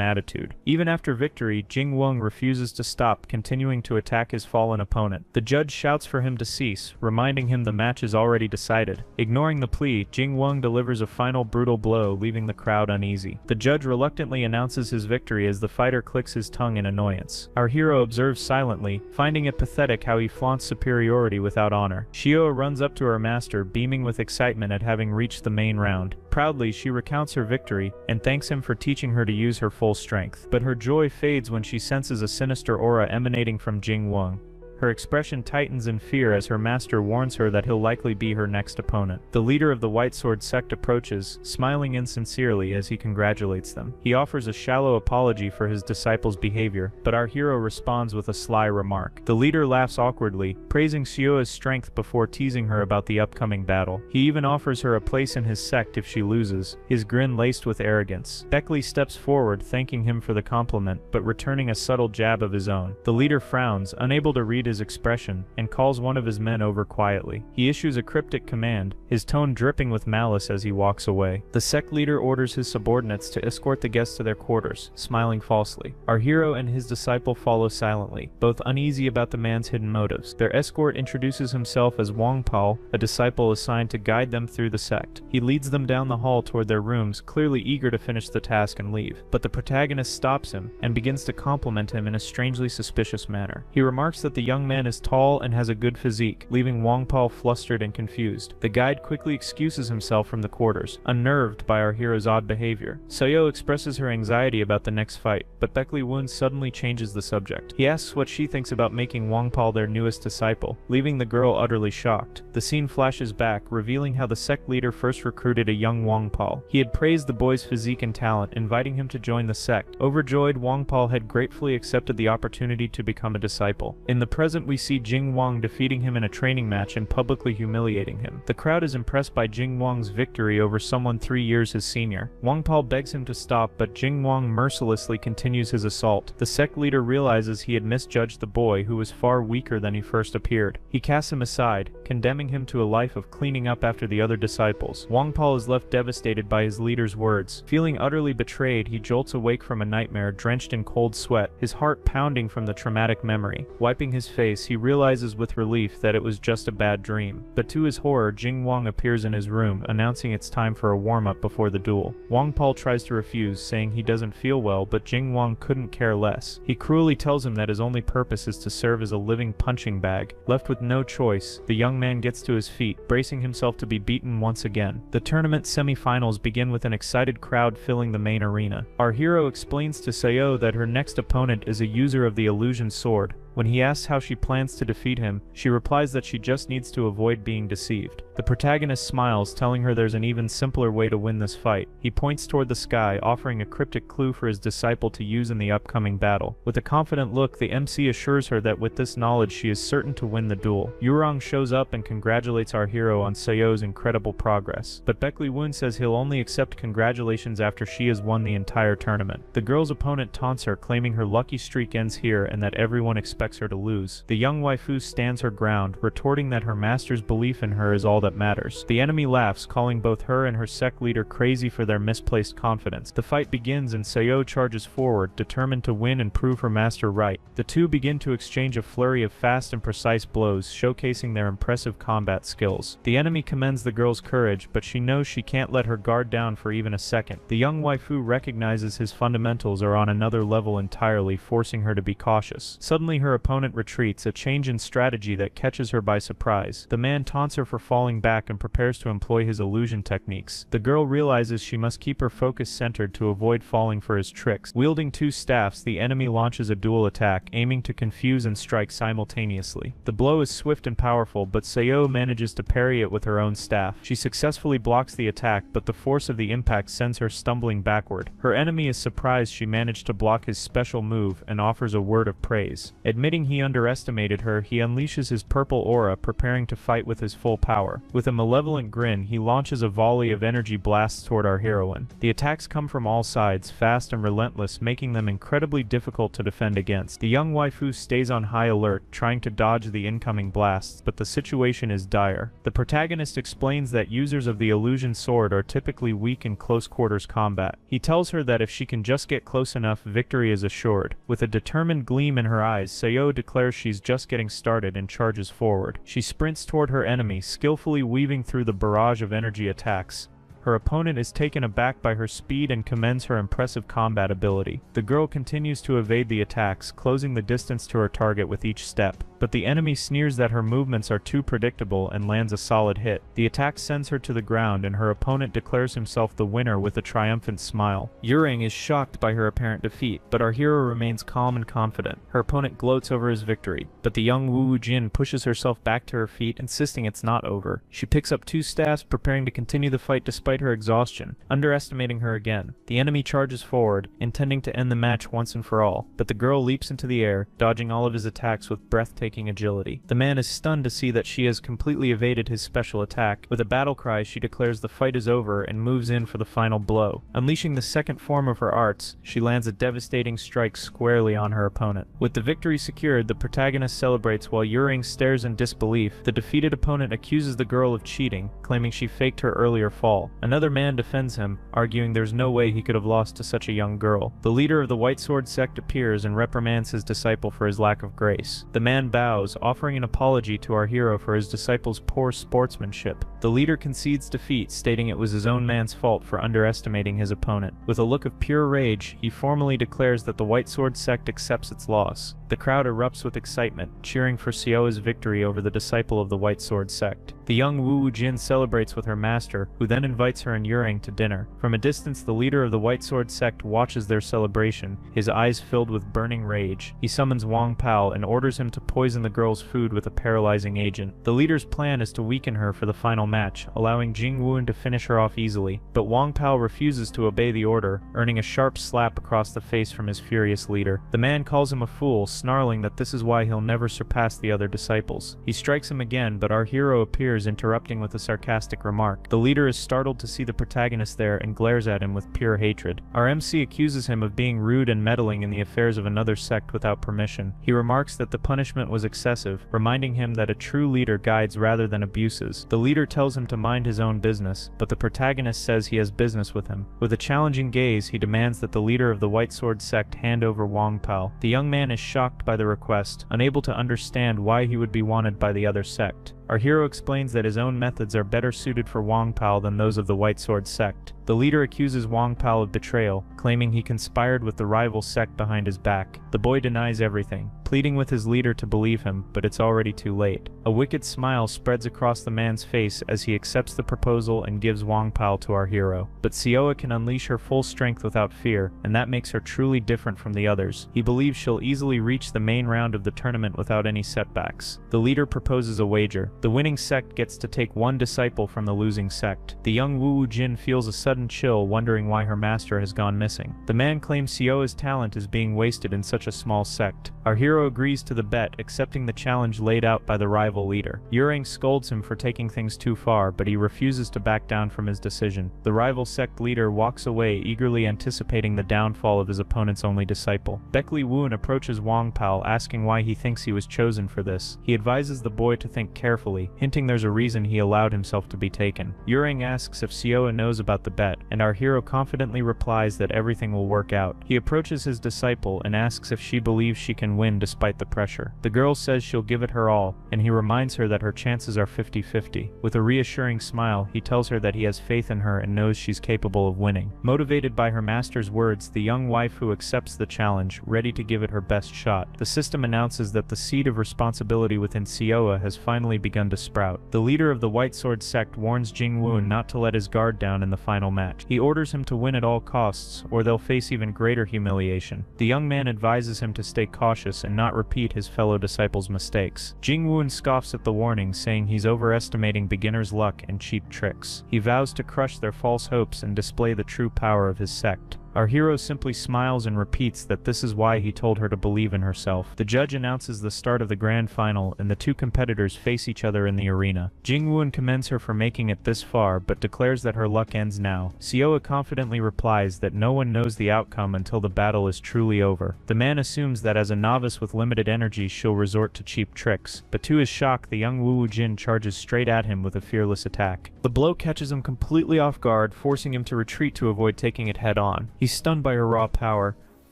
attitude. Even after victory, Jing Wang refuses to stop, continuing to attack his fallen opponent. The judge shouts for him to cease, reminding him the match is already decided. Ignoring the plea, Jing Wang delivers a final brutal blow, leaving the crowd uneasy. The judge reluctantly announces his victory as the fighter clicks his tongue in annoyance. Our hero observes silently, finding it pathetic how he flaunts superiority without honor. Shio runs up to her master, beaming with excitement at having reached the main round. Proudly, she recounts her victory and thanks him for teaching her to use her full strength. But her joy fades when she senses a sinister aura emanating from Jing Wang. Her expression tightens in fear as her master warns her that he'll likely be her next opponent. The leader of the White Sword Sect approaches, smiling insincerely as he congratulates them. He offers a shallow apology for his disciple's behavior, but our hero responds with a sly remark. The leader laughs awkwardly, praising Shio's strength before teasing her about the upcoming battle. He even offers her a place in his sect if she loses, his grin laced with arrogance. Beckley steps forward, thanking him for the compliment, but returning a subtle jab of his own. The leader frowns, unable to read his expression, and calls one of his men over quietly. He issues a cryptic command, his tone dripping with malice as he walks away. The sect leader orders his subordinates to escort the guests to their quarters, smiling falsely. Our hero and his disciple follow silently, both uneasy about the man's hidden motives. Their escort introduces himself as Wang Pao, a disciple assigned to guide them through the sect. He leads them down the hall toward their rooms, clearly eager to finish the task and leave. But the protagonist stops him and begins to compliment him in a strangely suspicious manner. He remarks that the young man is tall and has a good physique, leaving Wang Pao flustered and confused. The guide quickly excuses himself from the quarters, unnerved by our hero's odd behavior. Soyo expresses her anxiety about the next fight, but Beckley Woon suddenly changes the subject. He asks what she thinks about making Wang Pao their newest disciple, leaving the girl utterly shocked. The scene flashes back, revealing how the sect leader first recruited a young Wang Pao. He had praised the boy's physique and talent, inviting him to join the sect. Overjoyed, Wang Pao had gratefully accepted the opportunity to become a disciple. In the present, we see Jing Wang defeating him in a training match and publicly humiliating him. The crowd is impressed by Jing Wang's victory over someone 3 years his senior. Wang Pao begs him to stop, but Jing Wang mercilessly continues his assault. The sect leader realizes he had misjudged the boy, who was far weaker than he first appeared. He casts him aside, condemning him to a life of cleaning up after the other disciples. Wang Pao is left devastated by his leader's words. Feeling utterly betrayed, he jolts awake from a nightmare, drenched in cold sweat, his heart pounding from the traumatic memory. Wiping his face, he realizes with relief that it was just a bad dream. But to his horror, Jing Wang appears in his room, announcing it's time for a warm-up before the duel. Wang Pao tries to refuse, saying he doesn't feel well, but Jing Wang couldn't care less. He cruelly tells him that his only purpose is to serve as a living punching bag. Left with no choice, the young man gets to his feet, bracing himself to be beaten once again. The tournament semi-finals begin with an excited crowd filling the main arena. Our hero explains to Sayo that her next opponent is a user of the illusion sword, When he asks how she plans to defeat him, she replies that she just needs to avoid being deceived. The protagonist smiles, telling her there's an even simpler way to win this fight. He points toward the sky, offering a cryptic clue for his disciple to use in the upcoming battle. With a confident look, the MC assures her that with this knowledge she is certain to win the duel. Yurong shows up and congratulates our hero on Seo's incredible progress, but Baekli Woon says he'll only accept congratulations after she has won the entire tournament. The girl's opponent taunts her, claiming her lucky streak ends here and that everyone expects her to lose. The young waifu stands her ground, retorting that her master's belief in her is all that matters. The enemy laughs, calling both her and her sect leader crazy for their misplaced confidence. The fight begins and Seo charges forward, determined to win and prove her master right. The two begin to exchange a flurry of fast and precise blows, showcasing their impressive combat skills. The enemy commends the girl's courage, but she knows she can't let her guard down for even a second. The young waifu recognizes his fundamentals are on another level entirely, forcing her to be cautious. Suddenly her opponent retreats, a change in strategy that catches her by surprise. The man taunts her for falling back and prepares to employ his illusion techniques. The girl realizes she must keep her focus centered to avoid falling for his tricks. Wielding two staffs, the enemy launches a dual attack, aiming to confuse and strike simultaneously. The blow is swift and powerful, but Seo manages to parry it with her own staff. She successfully blocks the attack, but the force of the impact sends her stumbling backward. Her enemy is surprised she managed to block his special move and offers a word of praise. Admitting he underestimated her, he unleashes his purple aura, preparing to fight with his full power. With a malevolent grin, he launches a volley of energy blasts toward our heroine. The attacks come from all sides, fast and relentless, making them incredibly difficult to defend against. The young waifu stays on high alert, trying to dodge the incoming blasts, but the situation is dire. The protagonist explains that users of the illusion sword are typically weak in close quarters combat. He tells her that if she can just get close enough, victory is assured. With a determined gleam in her eyes, Seo declares she's just getting started and charges forward. She sprints toward her enemy, skillfully weaving through the barrage of energy attacks. Her opponent is taken aback by her speed and commends her impressive combat ability. The girl continues to evade the attacks, closing the distance to her target with each step. But the enemy sneers that her movements are too predictable and lands a solid hit. The attack sends her to the ground and her opponent declares himself the winner with a triumphant smile. Yuring is shocked by her apparent defeat, but our hero remains calm and confident. Her opponent gloats over his victory, but the young Wu Jin pushes herself back to her feet, insisting it's not over. She picks up two staffs, preparing to continue the fight despite her exhaustion, underestimating her again. The enemy charges forward, intending to end the match once and for all, but the girl leaps into the air, dodging all of his attacks with breathtaking agility. The man is stunned to see that she has completely evaded his special attack. With a battle cry, she declares the fight is over and moves in for the final blow. Unleashing the second form of her arts, she lands a devastating strike squarely on her opponent. With the victory secured, the protagonist celebrates while Yuring stares in disbelief. The defeated opponent accuses the girl of cheating, claiming she faked her earlier fall. Another man defends him, arguing there's no way he could have lost to such a young girl. The leader of the White Sword sect appears and reprimands his disciple for his lack of grace. The man bows, offering an apology to our hero for his disciple's poor sportsmanship. The leader concedes defeat, stating it was his own man's fault for underestimating his opponent. With a look of pure rage, he formally declares that the White Sword sect accepts its loss. The crowd erupts with excitement, cheering for Seo's victory over the disciple of the White Sword sect. The young Wu Jin celebrates with her master, who then invites her and Yuring to dinner. From a distance, the leader of the White Sword sect watches their celebration, his eyes filled with burning rage. He summons Wang Pao and orders him to poison the girl's food with a paralyzing agent. The leader's plan is to weaken her for the final match, allowing Jing Woon to finish her off easily, but Wang Pao refuses to obey the order, earning a sharp slap across the face from his furious leader. The man calls him a fool, snarling that this is why he'll never surpass the other disciples. He strikes him again, but our hero appears, interrupting with a sarcastic remark. The leader is startled to see the protagonist there and glares at him with pure hatred. Our MC accuses him of being rude and meddling in the affairs of another sect without permission. He remarks that the punishment was excessive, reminding him that a true leader guides rather than abuses. The leader tells him to mind his own business, but the protagonist says he has business with him. With a challenging gaze, he demands that the leader of the White Sword sect hand over Wang Pao. The young man is shocked by the request, unable to understand why he would be wanted by the other sect. Our hero explains that his own methods are better suited for Wang Pao than those of the White Sword Sect. The leader accuses Wang Pao of betrayal, claiming he conspired with the rival sect behind his back. The boy denies everything, pleading with his leader to believe him, but it's already too late. A wicked smile spreads across the man's face as he accepts the proposal and gives Wang Pao to our hero. But Sioa can unleash her full strength without fear, and that makes her truly different from the others. He believes she'll easily reach the main round of the tournament without any setbacks. The leader proposes a wager. The winning sect gets to take one disciple from the losing sect. The young Wu Jin feels a sudden chill, wondering why her master has gone missing. The man claims Sioa's talent is being wasted in such a small sect. Our hero agrees to the bet, accepting the challenge laid out by the rival leader. Yurang scolds him for taking things too far, but he refuses to back down from his decision. The rival sect leader walks away, eagerly anticipating the downfall of his opponent's only disciple. Beckley Woon approaches Wang Pao, asking why he thinks he was chosen for this. He advises the boy to think carefully, hinting there's a reason he allowed himself to be taken. Yurang asks if Sioa knows about the bet, and our hero confidently replies that everything will work out. He approaches his disciple and asks if she believes she can win despite the pressure. The girl says she'll give it her all, and he reminds her that her chances are 50-50. With a reassuring smile, he tells her that he has faith in her and knows she's capable of winning. Motivated by her master's words, the young waifu accepts the challenge, ready to give it her best shot. The system announces that the seed of responsibility within Sioa has finally begun to sprout. The leader of the White Sword Sect warns Jing Woon not to let his guard down in the final match. He orders him to win at all costs, or they'll face even greater humiliation. The young man advises him to stay cautious and not repeat his fellow disciples' mistakes. Jing Woon scoffs at the warning, saying he's overestimating beginners' luck and cheap tricks. He vows to crush their false hopes and display the true power of his sect. Our hero simply smiles and repeats that this is why he told her to believe in herself. The judge announces the start of the grand final, and the two competitors face each other in the arena. Jing Woon commends her for making it this far, but declares that her luck ends now. Sioa confidently replies that no one knows the outcome until the battle is truly over. The man assumes that as a novice with limited energy, she'll resort to cheap tricks, but to his shock, the young Wu Jin charges straight at him with a fearless attack. The blow catches him completely off guard, forcing him to retreat to avoid taking it head-on. He's stunned by her raw power,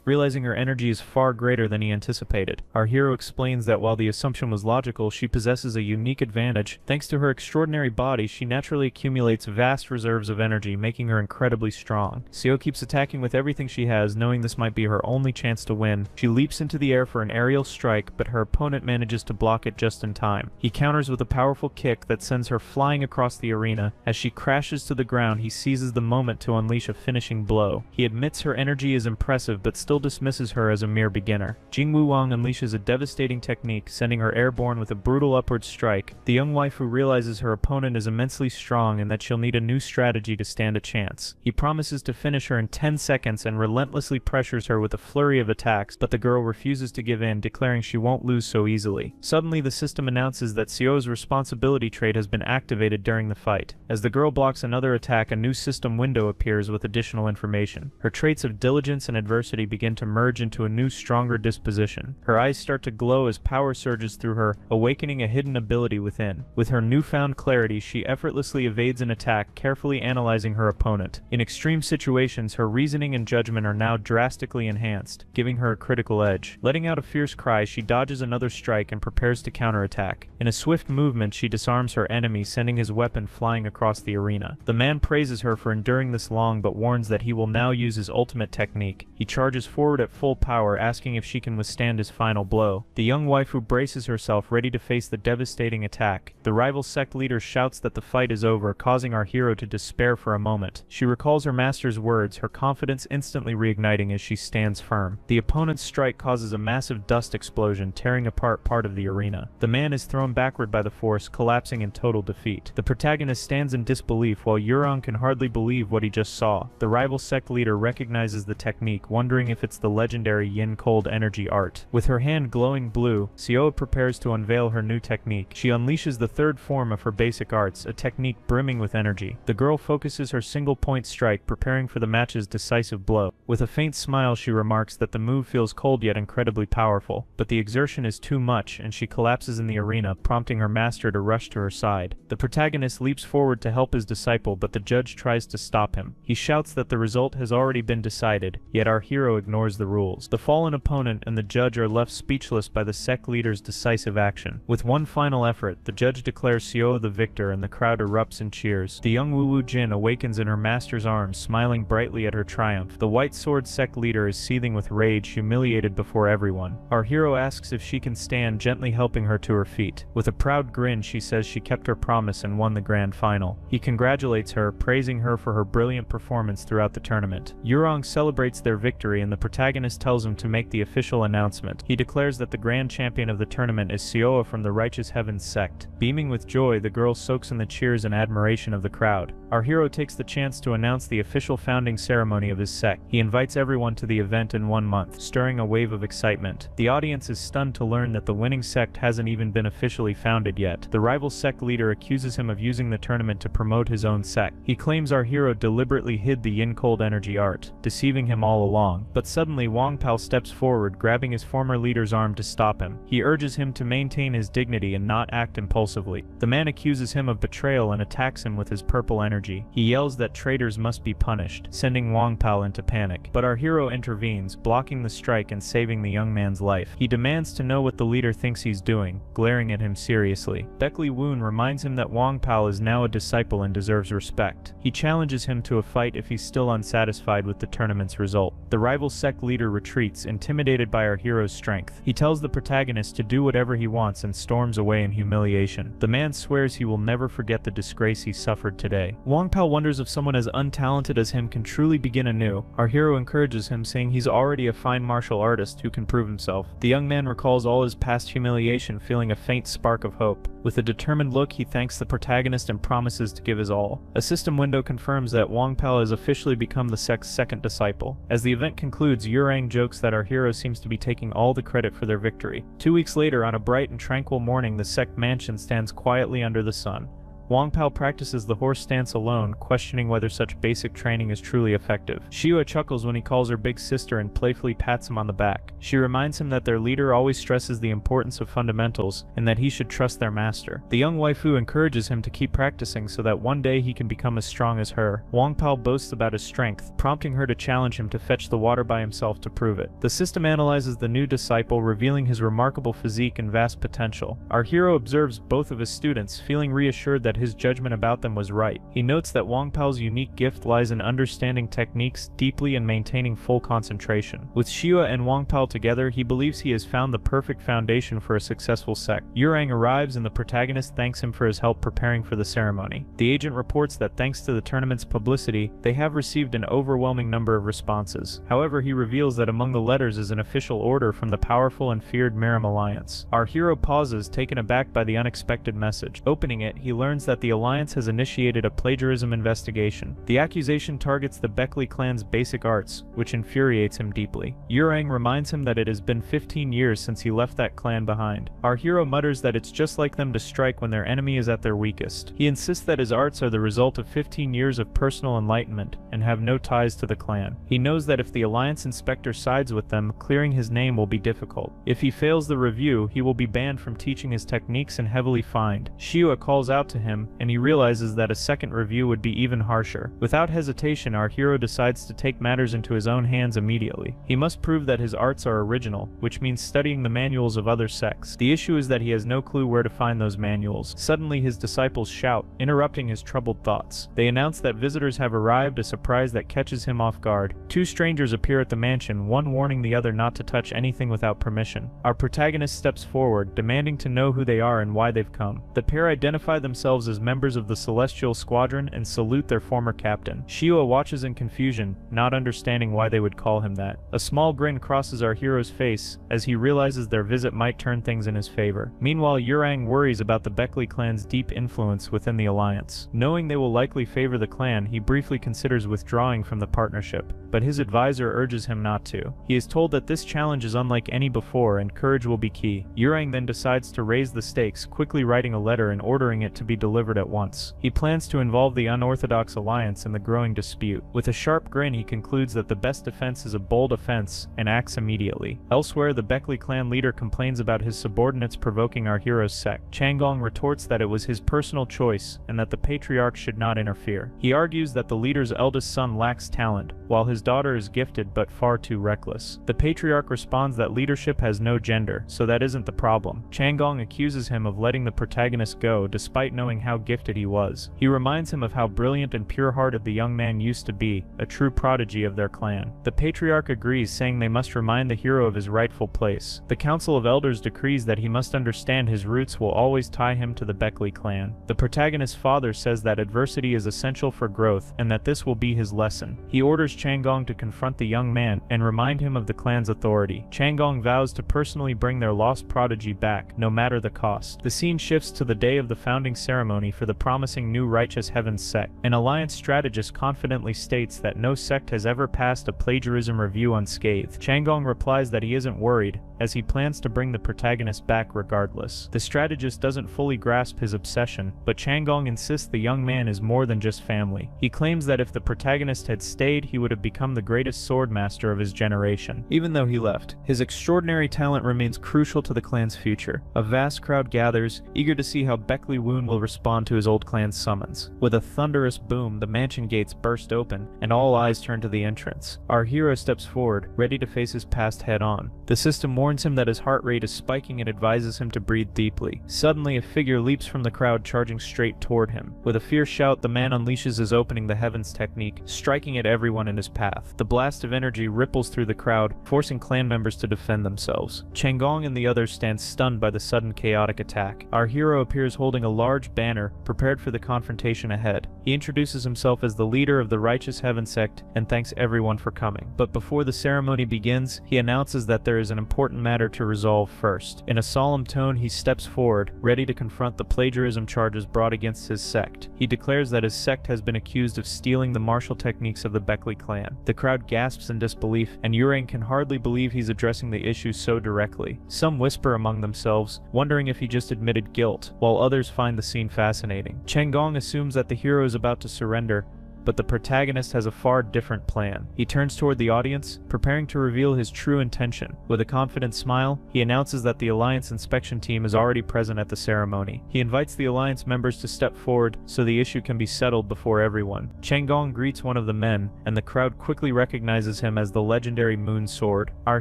realizing her energy is far greater than he anticipated. Our hero explains that while the assumption was logical, she possesses a unique advantage. Thanks to her extraordinary body, she naturally accumulates vast reserves of energy, making her incredibly strong. Sioa keeps attacking with everything she has, knowing this might be her only chance to win. She leaps into the air for an aerial strike, but her opponent manages to block it just in time. He counters with a powerful kick that sends her flying across the arena. As she crashes to the ground, he seizes the moment to unleash a finishing blow. He admits her energy is impressive, but still dismisses her as a mere beginner. Jing Wuwang unleashes a devastating technique, sending her airborne with a brutal upward strike. The young waifu realizes her opponent is immensely strong and that she'll need a new strategy to stand a chance. He promises to finish her in 10 seconds and relentlessly pressures her with a flurry of attacks, but the girl refuses to give in, declaring she won't lose so easily. Suddenly, the system announces that Sioa's responsibility trait has been activated during the fight. As the girl blocks another attack, a new system window appears with additional information. Her traits of diligence and adversity begin to merge into a new, stronger disposition. Her eyes start to glow as power surges through her, awakening a hidden ability within. With her newfound clarity, she effortlessly evades an attack, carefully analyzing her opponent. In extreme situations, her reasoning and judgment are now drastically enhanced, giving her a critical edge. Letting out a fierce cry, she dodges another strike and prepares to counterattack. In a swift movement, she disarms her enemy, sending his weapon flying across the arena. The man praises her for enduring this long, but warns that he will now use his ultimate technique. He charges forward at full power, asking if she can withstand his final blow. The young waifu braces herself, ready to face the devastating attack. The rival sect leader shouts that the fight is over, causing our hero to despair for a moment. She recalls her master's words, her confidence instantly reigniting as she stands firm. The opponent's strike causes a massive dust explosion, tearing apart part of the arena. The man is thrown backward by the force, collapsing in total defeat. The protagonist stands in disbelief, while Yurong can hardly believe what he just saw. The rival sect leader recognizes the technique, wondering if it's the legendary Yin Cold Energy art. With her hand glowing blue, Sioa prepares to unveil her new technique. She unleashes the third form of her basic arts, a technique brimming with energy. The girl focuses her single-point strike, preparing for the match's decisive blow. With a faint smile, she remarks that the move feels cold yet incredibly powerful, but the exertion is too much, and she collapses in the arena, prompting her master to rush to her side. The protagonist leaps forward to help his disciple, but the judge tries to stop him. He shouts that the result has already been decided, yet our hero ignores the rules. The fallen opponent and the judge are left speechless by the sect leader's decisive action. With one final effort, the judge declares Xiao the victor and the crowd erupts in cheers. The young Wu Jin awakens in her master's arms, smiling brightly at her triumph. The white sword sect leader is seething with rage, humiliated before everyone. Our hero asks if she can stand, gently helping her to her feet. With a proud grin, she says she kept her promise and won the grand final. He congratulates her, praising her for her brilliant performance throughout the tournament. Yurong celebrates their victory and the protagonist tells him to make the official announcement. He declares that the grand champion of the tournament is Xiao from the Righteous Heavens sect. Beaming with joy, the girl soaks in the cheers and admiration of the crowd. Our hero takes the chance to announce the official founding ceremony of his sect. He invites everyone to the event in 1 month, stirring a wave of excitement. The audience is stunned to learn that the winning sect hasn't even been officially founded yet. The rival sect leader accuses him of using the tournament to promote his own sect. He claims our hero deliberately hid the yin cold energy art, deceiving him all along. But suddenly Wang Pao steps forward, grabbing his former leader's arm to stop him. He urges him to maintain his dignity and not act impulsively. The man accuses him of betrayal and attacks him with his purple energy. He yells that traitors must be punished, sending Wang Pao into panic. But our hero intervenes, blocking the strike and saving the young man's life. He demands to know what the leader thinks he's doing, glaring at him seriously. Beckley Woon reminds him that Wang Pao is now a disciple and deserves respect. He challenges him to a fight if he's still unsatisfied with the tournament's result. The rival sect leader retreats, intimidated by our hero's strength. He tells the protagonist to do whatever he wants and storms away in humiliation. The man swears he will never forget the disgrace he suffered today. Wang Pao wonders if someone as untalented as him can truly begin anew. Our hero encourages him, saying he's already a fine martial artist who can prove himself. The young man recalls all his past humiliation, feeling a faint spark of hope. With a determined look, he thanks the protagonist and promises to give his all. A system window confirms that Wang Pao has officially become the sect's second disciple. As the event concludes, Yurang jokes that our hero seems to be taking all the credit for their victory. 2 weeks later, on a bright and tranquil morning, the sect mansion stands quietly under the sun. Wang Pao practices the horse stance alone, questioning whether such basic training is truly effective. Xiao chuckles when he calls her big sister and playfully pats him on the back. She reminds him that their leader always stresses the importance of fundamentals and that he should trust their master. The young waifu encourages him to keep practicing so that one day he can become as strong as her. Wang Pao boasts about his strength, prompting her to challenge him to fetch the water by himself to prove it. The system analyzes the new disciple, revealing his remarkable physique and vast potential. Our hero observes both of his students, feeling reassured that his judgment about them was right. He notes that Wang Pao's unique gift lies in understanding techniques deeply and maintaining full concentration. With Xiao and Wang Pao together, he believes he has found the perfect foundation for a successful sect. Yurang arrives and the protagonist thanks him for his help preparing for the ceremony. The agent reports that thanks to the tournament's publicity, they have received an overwhelming number of responses. However, he reveals that among the letters is an official order from the powerful and feared Miram Alliance. Our hero pauses, taken aback by the unexpected message. Opening it, he learns that the Alliance has initiated a plagiarism investigation. The accusation targets the Beckley clan's basic arts, which infuriates him deeply. Yurang reminds him that it has been 15 years since he left that clan behind. Our hero mutters that it's just like them to strike when their enemy is at their weakest. He insists that his arts are the result of 15 years of personal enlightenment and have no ties to the clan. He knows that if the Alliance inspector sides with them, clearing his name will be difficult. If he fails the review, he will be banned from teaching his techniques and heavily fined. Xiao calls out to him, and he realizes that a second review would be even harsher. Without hesitation, our hero decides to take matters into his own hands immediately. He must prove that his arts are original, which means studying the manuals of other sects. The issue is that he has no clue where to find those manuals. Suddenly, his disciples shout, interrupting his troubled thoughts. They announce that visitors have arrived, a surprise that catches him off guard. Two strangers appear at the mansion, one warning the other not to touch anything without permission. Our protagonist steps forward, demanding to know who they are and why they've come. The pair identify themselves as members of the Celestial Squadron and salute their former captain. Xiao watches in confusion, not understanding why they would call him that. A small grin crosses our hero's face as he realizes their visit might turn things in his favor. Meanwhile, Yurang worries about the Beckley clan's deep influence within the Alliance. Knowing they will likely favor the clan, he briefly considers withdrawing from the partnership, but his advisor urges him not to. He is told that this challenge is unlike any before and courage will be key. Yurang then decides to raise the stakes, quickly writing a letter and ordering it to be delivered delivered at once. He plans to involve the unorthodox alliance in the growing dispute. With a sharp grin, he concludes that the best defense is a bold offense and acts immediately. Elsewhere, the Beckley clan leader complains about his subordinates provoking our hero's sect. Changong retorts that it was his personal choice and that the patriarch should not interfere. He argues that the leader's eldest son lacks talent, while his daughter is gifted but far too reckless. The patriarch responds that leadership has no gender, so that isn't the problem. Changong accuses him of letting the protagonist go despite knowing how gifted he was. He reminds him of how brilliant and pure-hearted the young man used to be, a true prodigy of their clan. The patriarch agrees, saying they must remind the hero of his rightful place. The Council of Elders decrees that he must understand his roots will always tie him to the Beckley clan. The protagonist's father says that adversity is essential for growth and that this will be his lesson. He orders Changong to confront the young man and remind him of the clan's authority. Changong vows to personally bring their lost prodigy back, no matter the cost. The scene shifts to the day of the founding ceremony for the promising new Righteous Heavens sect. An alliance strategist confidently states that no sect has ever passed a plagiarism review unscathed. Changong replies that he isn't worried, as he plans to bring the protagonist back regardless. The strategist doesn't fully grasp his obsession, but Changong insists the young man is more than just family. He claims that if the protagonist had stayed, he would have become the greatest sword master of his generation. Even though he left, his extraordinary talent remains crucial to the clan's future. A vast crowd gathers, eager to see how Beckley Woon will respond to his old clan's summons. With a thunderous boom, the mansion gates burst open, and all eyes turn to the entrance. Our hero steps forward, ready to face his past head-on. The system warns him that his heart rate is spiking and advises him to breathe deeply. Suddenly, a figure leaps from the crowd, charging straight toward him. With a fierce shout, the man unleashes his opening the heavens technique, striking at everyone in his path. The blast of energy ripples through the crowd, forcing clan members to defend themselves. Changong and the others stand stunned by the sudden chaotic attack. Our hero appears holding a large banner, prepared for the confrontation ahead. He introduces himself as the leader of the Righteous Heaven sect and thanks everyone for coming. But before the ceremony begins, he announces that there is an important matter to resolve first. In a solemn tone, he steps forward, ready to confront the plagiarism charges brought against his sect. He declares that his sect has been accused of stealing the martial techniques of the Beckley clan. The crowd gasps in disbelief, and Urang can hardly believe he's addressing the issue so directly. Some whisper among themselves, wondering if he just admitted guilt, while others find the scene fascinating. Changong assumes that the hero is about to surrender, but the protagonist has a far different plan. He turns toward the audience, preparing to reveal his true intention. With a confident smile, he announces that the Alliance inspection team is already present at the ceremony. He invites the Alliance members to step forward so the issue can be settled before everyone. Changong greets one of the men, and the crowd quickly recognizes him as the legendary Moon Sword. Our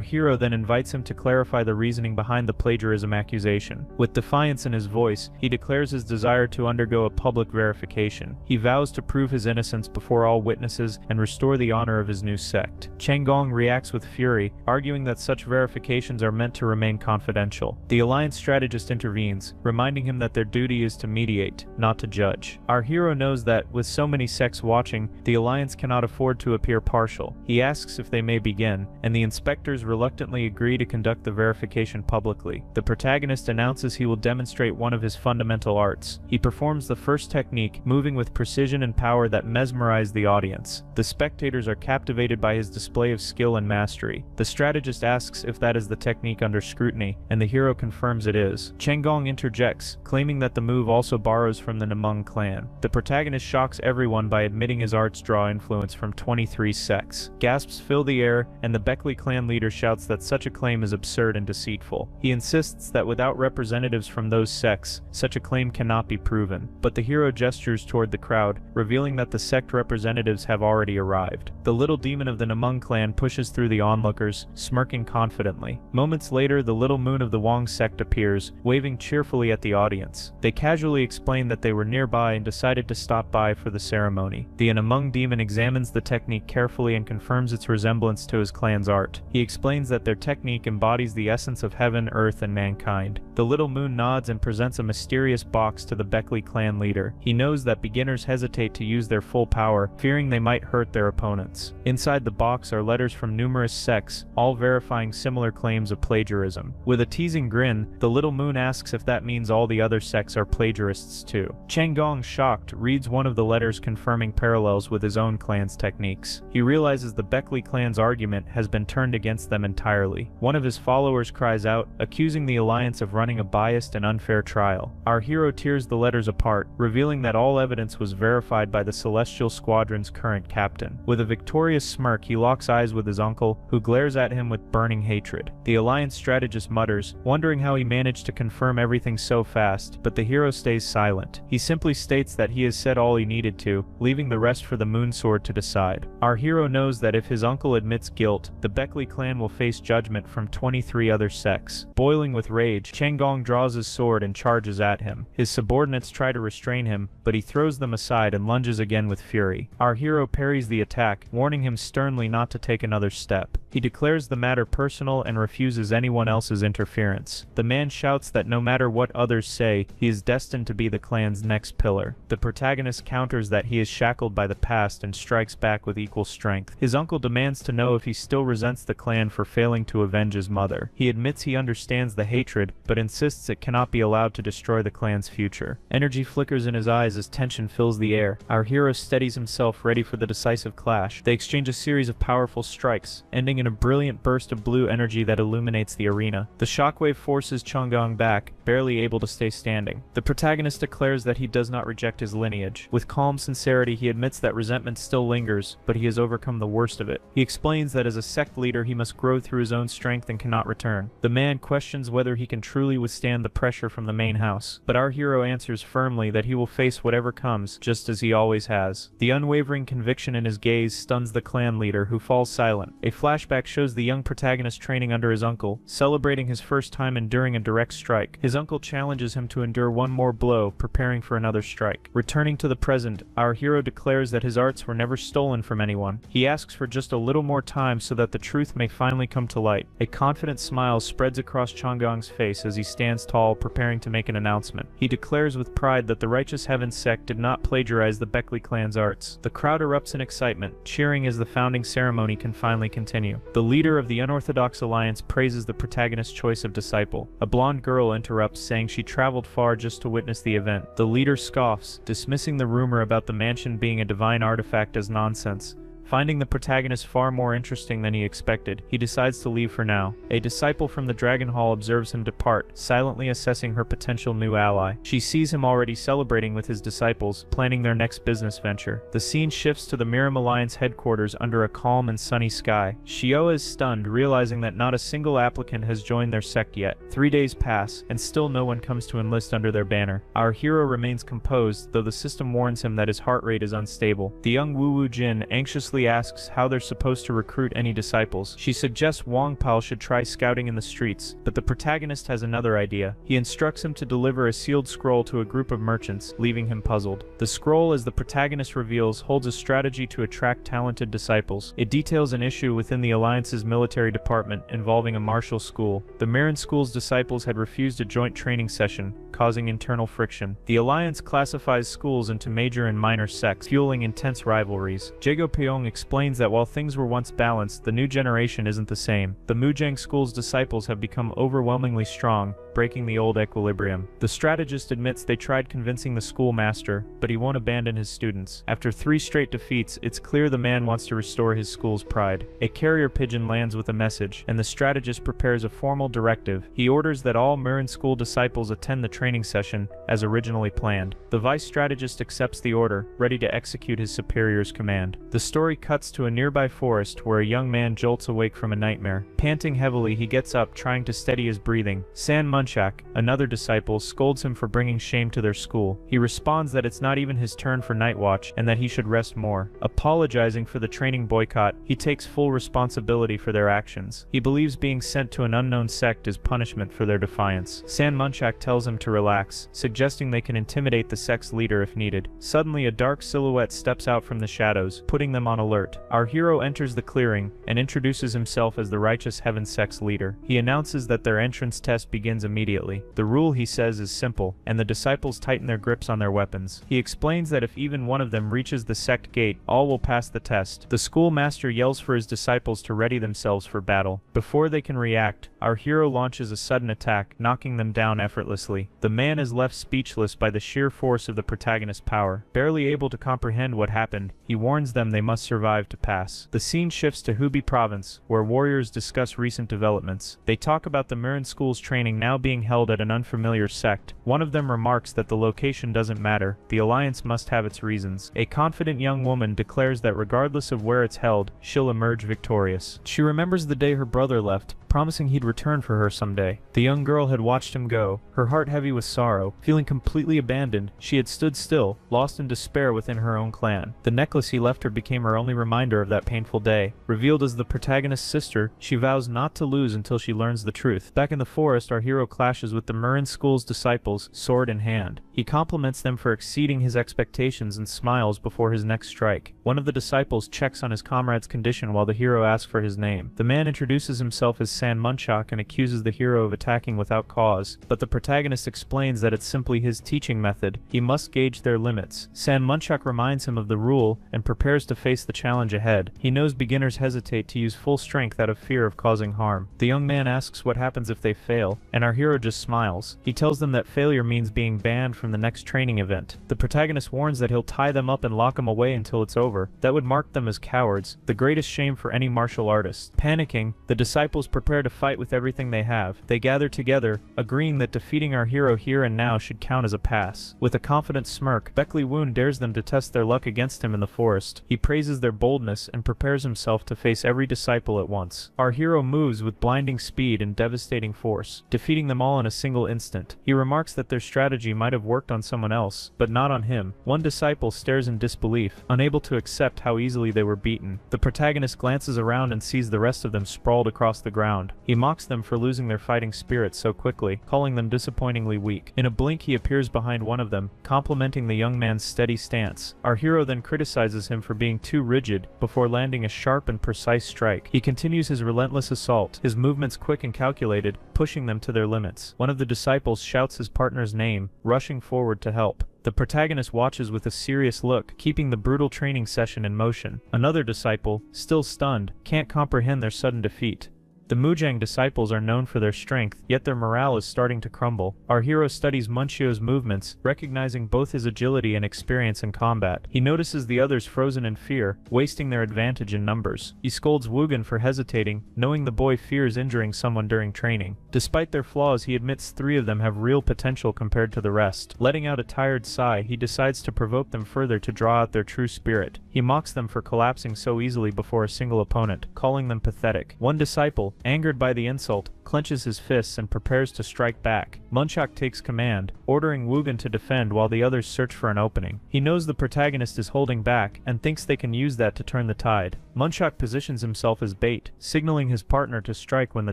hero then invites him to clarify the reasoning behind the plagiarism accusation. With defiance in his voice, he declares his desire to undergo a public verification. He vows to prove his innocence before all witnesses and restore the honor of his new sect. Changong reacts with fury, arguing that such verifications are meant to remain confidential. The Alliance strategist intervenes, reminding him that their duty is to mediate, not to judge. Our hero knows that, with so many sects watching, the Alliance cannot afford to appear partial. He asks if they may begin, and the inspectors reluctantly agree to conduct the verification publicly. The protagonist announces he will demonstrate one of his fundamental arts. He performs the first technique, moving with precision and power that mesmerizes the audience. The spectators are captivated by his display of skill and mastery. The strategist asks if that is the technique under scrutiny, and the hero confirms it is. Changong interjects, claiming that the move also borrows from the Namung clan. The protagonist shocks everyone by admitting his arts draw influence from 23 sects. Gasps fill the air, and the Beckley clan leader shouts that such a claim is absurd and deceitful. He insists that without representatives from those sects, such a claim cannot be proven. But the hero gestures toward the crowd, revealing that the sect representatives have already arrived. The little demon of the Namung clan pushes through the onlookers, smirking confidently. Moments later, the little moon of the Wong sect appears, waving cheerfully at the audience. They casually explain that they were nearby and decided to stop by for the ceremony. The Namung demon examines the technique carefully and confirms its resemblance to his clan's art. He explains that their technique embodies the essence of heaven, earth, and mankind. The little moon nods and presents a mysterious box to the Beckley clan leader. He knows that beginners hesitate to use their full power power, fearing they might hurt their opponents. Inside the box are letters from numerous sects, all verifying similar claims of plagiarism. With a teasing grin, the little moon asks if that means all the other sects are plagiarists too. Changong, shocked, reads one of the letters confirming parallels with his own clan's techniques. He realizes the Beckley clan's argument has been turned against them entirely. One of his followers cries out, accusing the alliance of running a biased and unfair trial. Our hero tears the letters apart, revealing that all evidence was verified by the Celestial Squadron's current captain. With a victorious smirk, he locks eyes with his uncle, who glares at him with burning hatred. The alliance strategist mutters, wondering how he managed to confirm everything so fast, but the hero stays silent. He simply states that he has said all he needed to, leaving the rest for the Moonsword to decide. Our hero knows that if his uncle admits guilt, the Beckley clan will face judgment from 23 other sects. Boiling with rage, Changong draws his sword and charges at him. His subordinates try to restrain him, but he throws them aside and lunges again with fury. Our hero parries the attack, warning him sternly not to take another step. He declares the matter personal and refuses anyone else's interference. The man shouts that no matter what others say, he is destined to be the clan's next pillar. The protagonist counters that he is shackled by the past and strikes back with equal strength. His uncle demands to know if he still resents the clan for failing to avenge his mother. He admits he understands the hatred, but insists it cannot be allowed to destroy the clan's future. Energy flickers in his eyes as tension fills the air. Our hero steadies himself, ready for the decisive clash. They exchange a series of powerful strikes, ending in a brilliant burst of blue energy that illuminates the arena. The shockwave forces Changong back, barely able to stay standing. The protagonist declares that he does not reject his lineage. With calm sincerity, he admits that resentment still lingers, but he has overcome the worst of it. He explains that as a sect leader, he must grow through his own strength and cannot return. The man questions whether he can truly withstand the pressure from the main house, but our hero answers firmly that he will face whatever comes, just as he always has. The unwavering conviction in his gaze stuns the clan leader, who falls silent. A flashback shows the young protagonist training under his uncle, celebrating his first time enduring a direct strike. His uncle challenges him to endure one more blow, preparing for another strike. Returning to the present, our hero declares that his arts were never stolen from anyone. He asks for just a little more time so that the truth may finally come to light. A confident smile spreads across Changong's face as he stands tall, preparing to make an announcement. He declares with pride that the Righteous Heaven sect did not plagiarize the Beckley clan's arts. The crowd erupts in excitement, cheering as the founding ceremony can finally continue. The leader of the Unorthodox Alliance praises the protagonist's choice of disciple. A blonde girl interrupts, saying she traveled far just to witness the event. The leader scoffs, dismissing the rumor about the mansion being a divine artifact as nonsense. Finding the protagonist far more interesting than he expected, he decides to leave for now. A disciple from the Dragon Hall observes him depart, silently assessing her potential new ally. She sees him already celebrating with his disciples, planning their next business venture. The scene shifts to the Miram Alliance headquarters under a calm and sunny sky. Shio is stunned, realizing that not a single applicant has joined their sect yet. 3 days pass, and still no one comes to enlist under their banner. Our hero remains composed, though the system warns him that his heart rate is unstable. The young Wu Jin anxiously asks how they're supposed to recruit any disciples. She suggests Wang Pao should try scouting in the streets, but the protagonist has another idea. He instructs him to deliver a sealed scroll to a group of merchants, leaving him puzzled. The scroll, as the protagonist reveals, holds a strategy to attract talented disciples. It details an issue within the Alliance's military department involving a martial school. The Miran School's disciples had refused a joint training session, causing internal friction. The Alliance classifies schools into major and minor sects, fueling intense rivalries. Jago Pyong explains that while things were once balanced, the new generation isn't the same. The Mujang School's disciples have become overwhelmingly strong, breaking the old equilibrium. The strategist admits they tried convincing the schoolmaster, but he won't abandon his students. After 3 straight defeats, it's clear the man wants to restore his school's pride. A carrier pigeon lands with a message, and the strategist prepares a formal directive. He orders that all Miran School disciples attend the training session, as originally planned. The vice strategist accepts the order, ready to execute his superior's command. The story cuts to a nearby forest where a young man jolts awake from a nightmare. Panting heavily, he gets up, trying to steady his breathing. San Munchak, another disciple, scolds him for bringing shame to their school. He responds that it's not even his turn for night watch, and that he should rest more. Apologizing for the training boycott, he takes full responsibility for their actions. He believes being sent to an unknown sect is punishment for their defiance. San Munchak tells him to relax, suggesting they can intimidate the sect's leader if needed. Suddenly, a dark silhouette steps out from the shadows, putting them on alert. Our hero enters the clearing and introduces himself as the righteous Heaven Sect's leader. He announces that their entrance test begins immediately. The rule, he says, is simple, and the disciples tighten their grips on their weapons. He explains that if even one of them reaches the sect gate, all will pass the test. The schoolmaster yells for his disciples to ready themselves for battle. Before they can react, our hero launches a sudden attack, knocking them down effortlessly. The man is left speechless by the sheer force of the protagonist's power. Barely able to comprehend what happened, he warns them they must survive to pass. The scene shifts to Hubei province, where warriors discuss recent developments. They talk about the Murin school's training now being held at an unfamiliar sect. One of them remarks that the location doesn't matter, the alliance must have its reasons. A confident young woman declares that regardless of where it's held, she'll emerge victorious. She remembers the day her brother left, promising he'd return for her someday. The young girl had watched him go, her heart heavy with sorrow. Feeling completely abandoned, she had stood still, lost in despair within her own clan. The necklace he left her became her only reminder of that painful day. Revealed as the protagonist's sister, she vows not to lose until she learns the truth. Back in the forest, our hero clashes with the Murin school's disciples, sword in hand. He compliments them for exceeding his expectations and smiles before his next strike. One of the disciples checks on his comrade's condition while the hero asks for his name. The man introduces himself as San Munchak and accuses the hero of attacking without cause, but the protagonist explains that it's simply his teaching method. He must gauge their limits. San Munchak reminds him of the rule and prepares to face the challenge ahead. He knows beginners hesitate to use full strength out of fear of causing harm. The young man asks what happens if they fail, and our hero just smiles. He tells them that failure means being banned from the next training event. The protagonist warns that he'll tie them up and lock them away until it's over. That would mark them as cowards, the greatest shame for any martial artist. Panicking, the disciples prepare to fight with everything they have. They gather together, agreeing that defeating our hero here and now should count as a pass. With a confident smirk, Beckley Woon dares them to test their luck against him in the forest. He praises their boldness and prepares himself to face every disciple at once. Our hero moves with blinding speed and devastating force, defeating them all in a single instant. He remarks that their strategy might have worked on someone else, but not on him. One disciple stares in disbelief, unable to accept how easily they were beaten. The protagonist glances around and sees the rest of them sprawled across the ground. He mocks them for losing their fighting spirit so quickly, calling them disappointingly weak. In a blink, he appears behind one of them, complimenting the young man's steady stance. Our hero then criticizes him for being too rigid, before landing a sharp and precise strike. He continues his relentless assault, his movements quick and calculated, pushing them to their limits. One of the disciples shouts his partner's name, rushing forward to help. The protagonist watches with a serious look, keeping the brutal training session in motion. Another disciple, still stunned, can't comprehend their sudden defeat. The Mujang disciples are known for their strength, yet their morale is starting to crumble. Our hero studies Munchio's movements, recognizing both his agility and experience in combat. He notices the others frozen in fear, wasting their advantage in numbers. He scolds Wugen for hesitating, knowing the boy fears injuring someone during training. Despite their flaws, he admits 3 of them have real potential compared to the rest. Letting out a tired sigh, he decides to provoke them further to draw out their true spirit. He mocks them for collapsing so easily before a single opponent, calling them pathetic. One disciple, angered by the insult, clenches his fists and prepares to strike back. Munchak takes command, ordering Wugen to defend while the others search for an opening. He knows the protagonist is holding back and thinks they can use that to turn the tide. Munchak positions himself as bait, signaling his partner to strike when the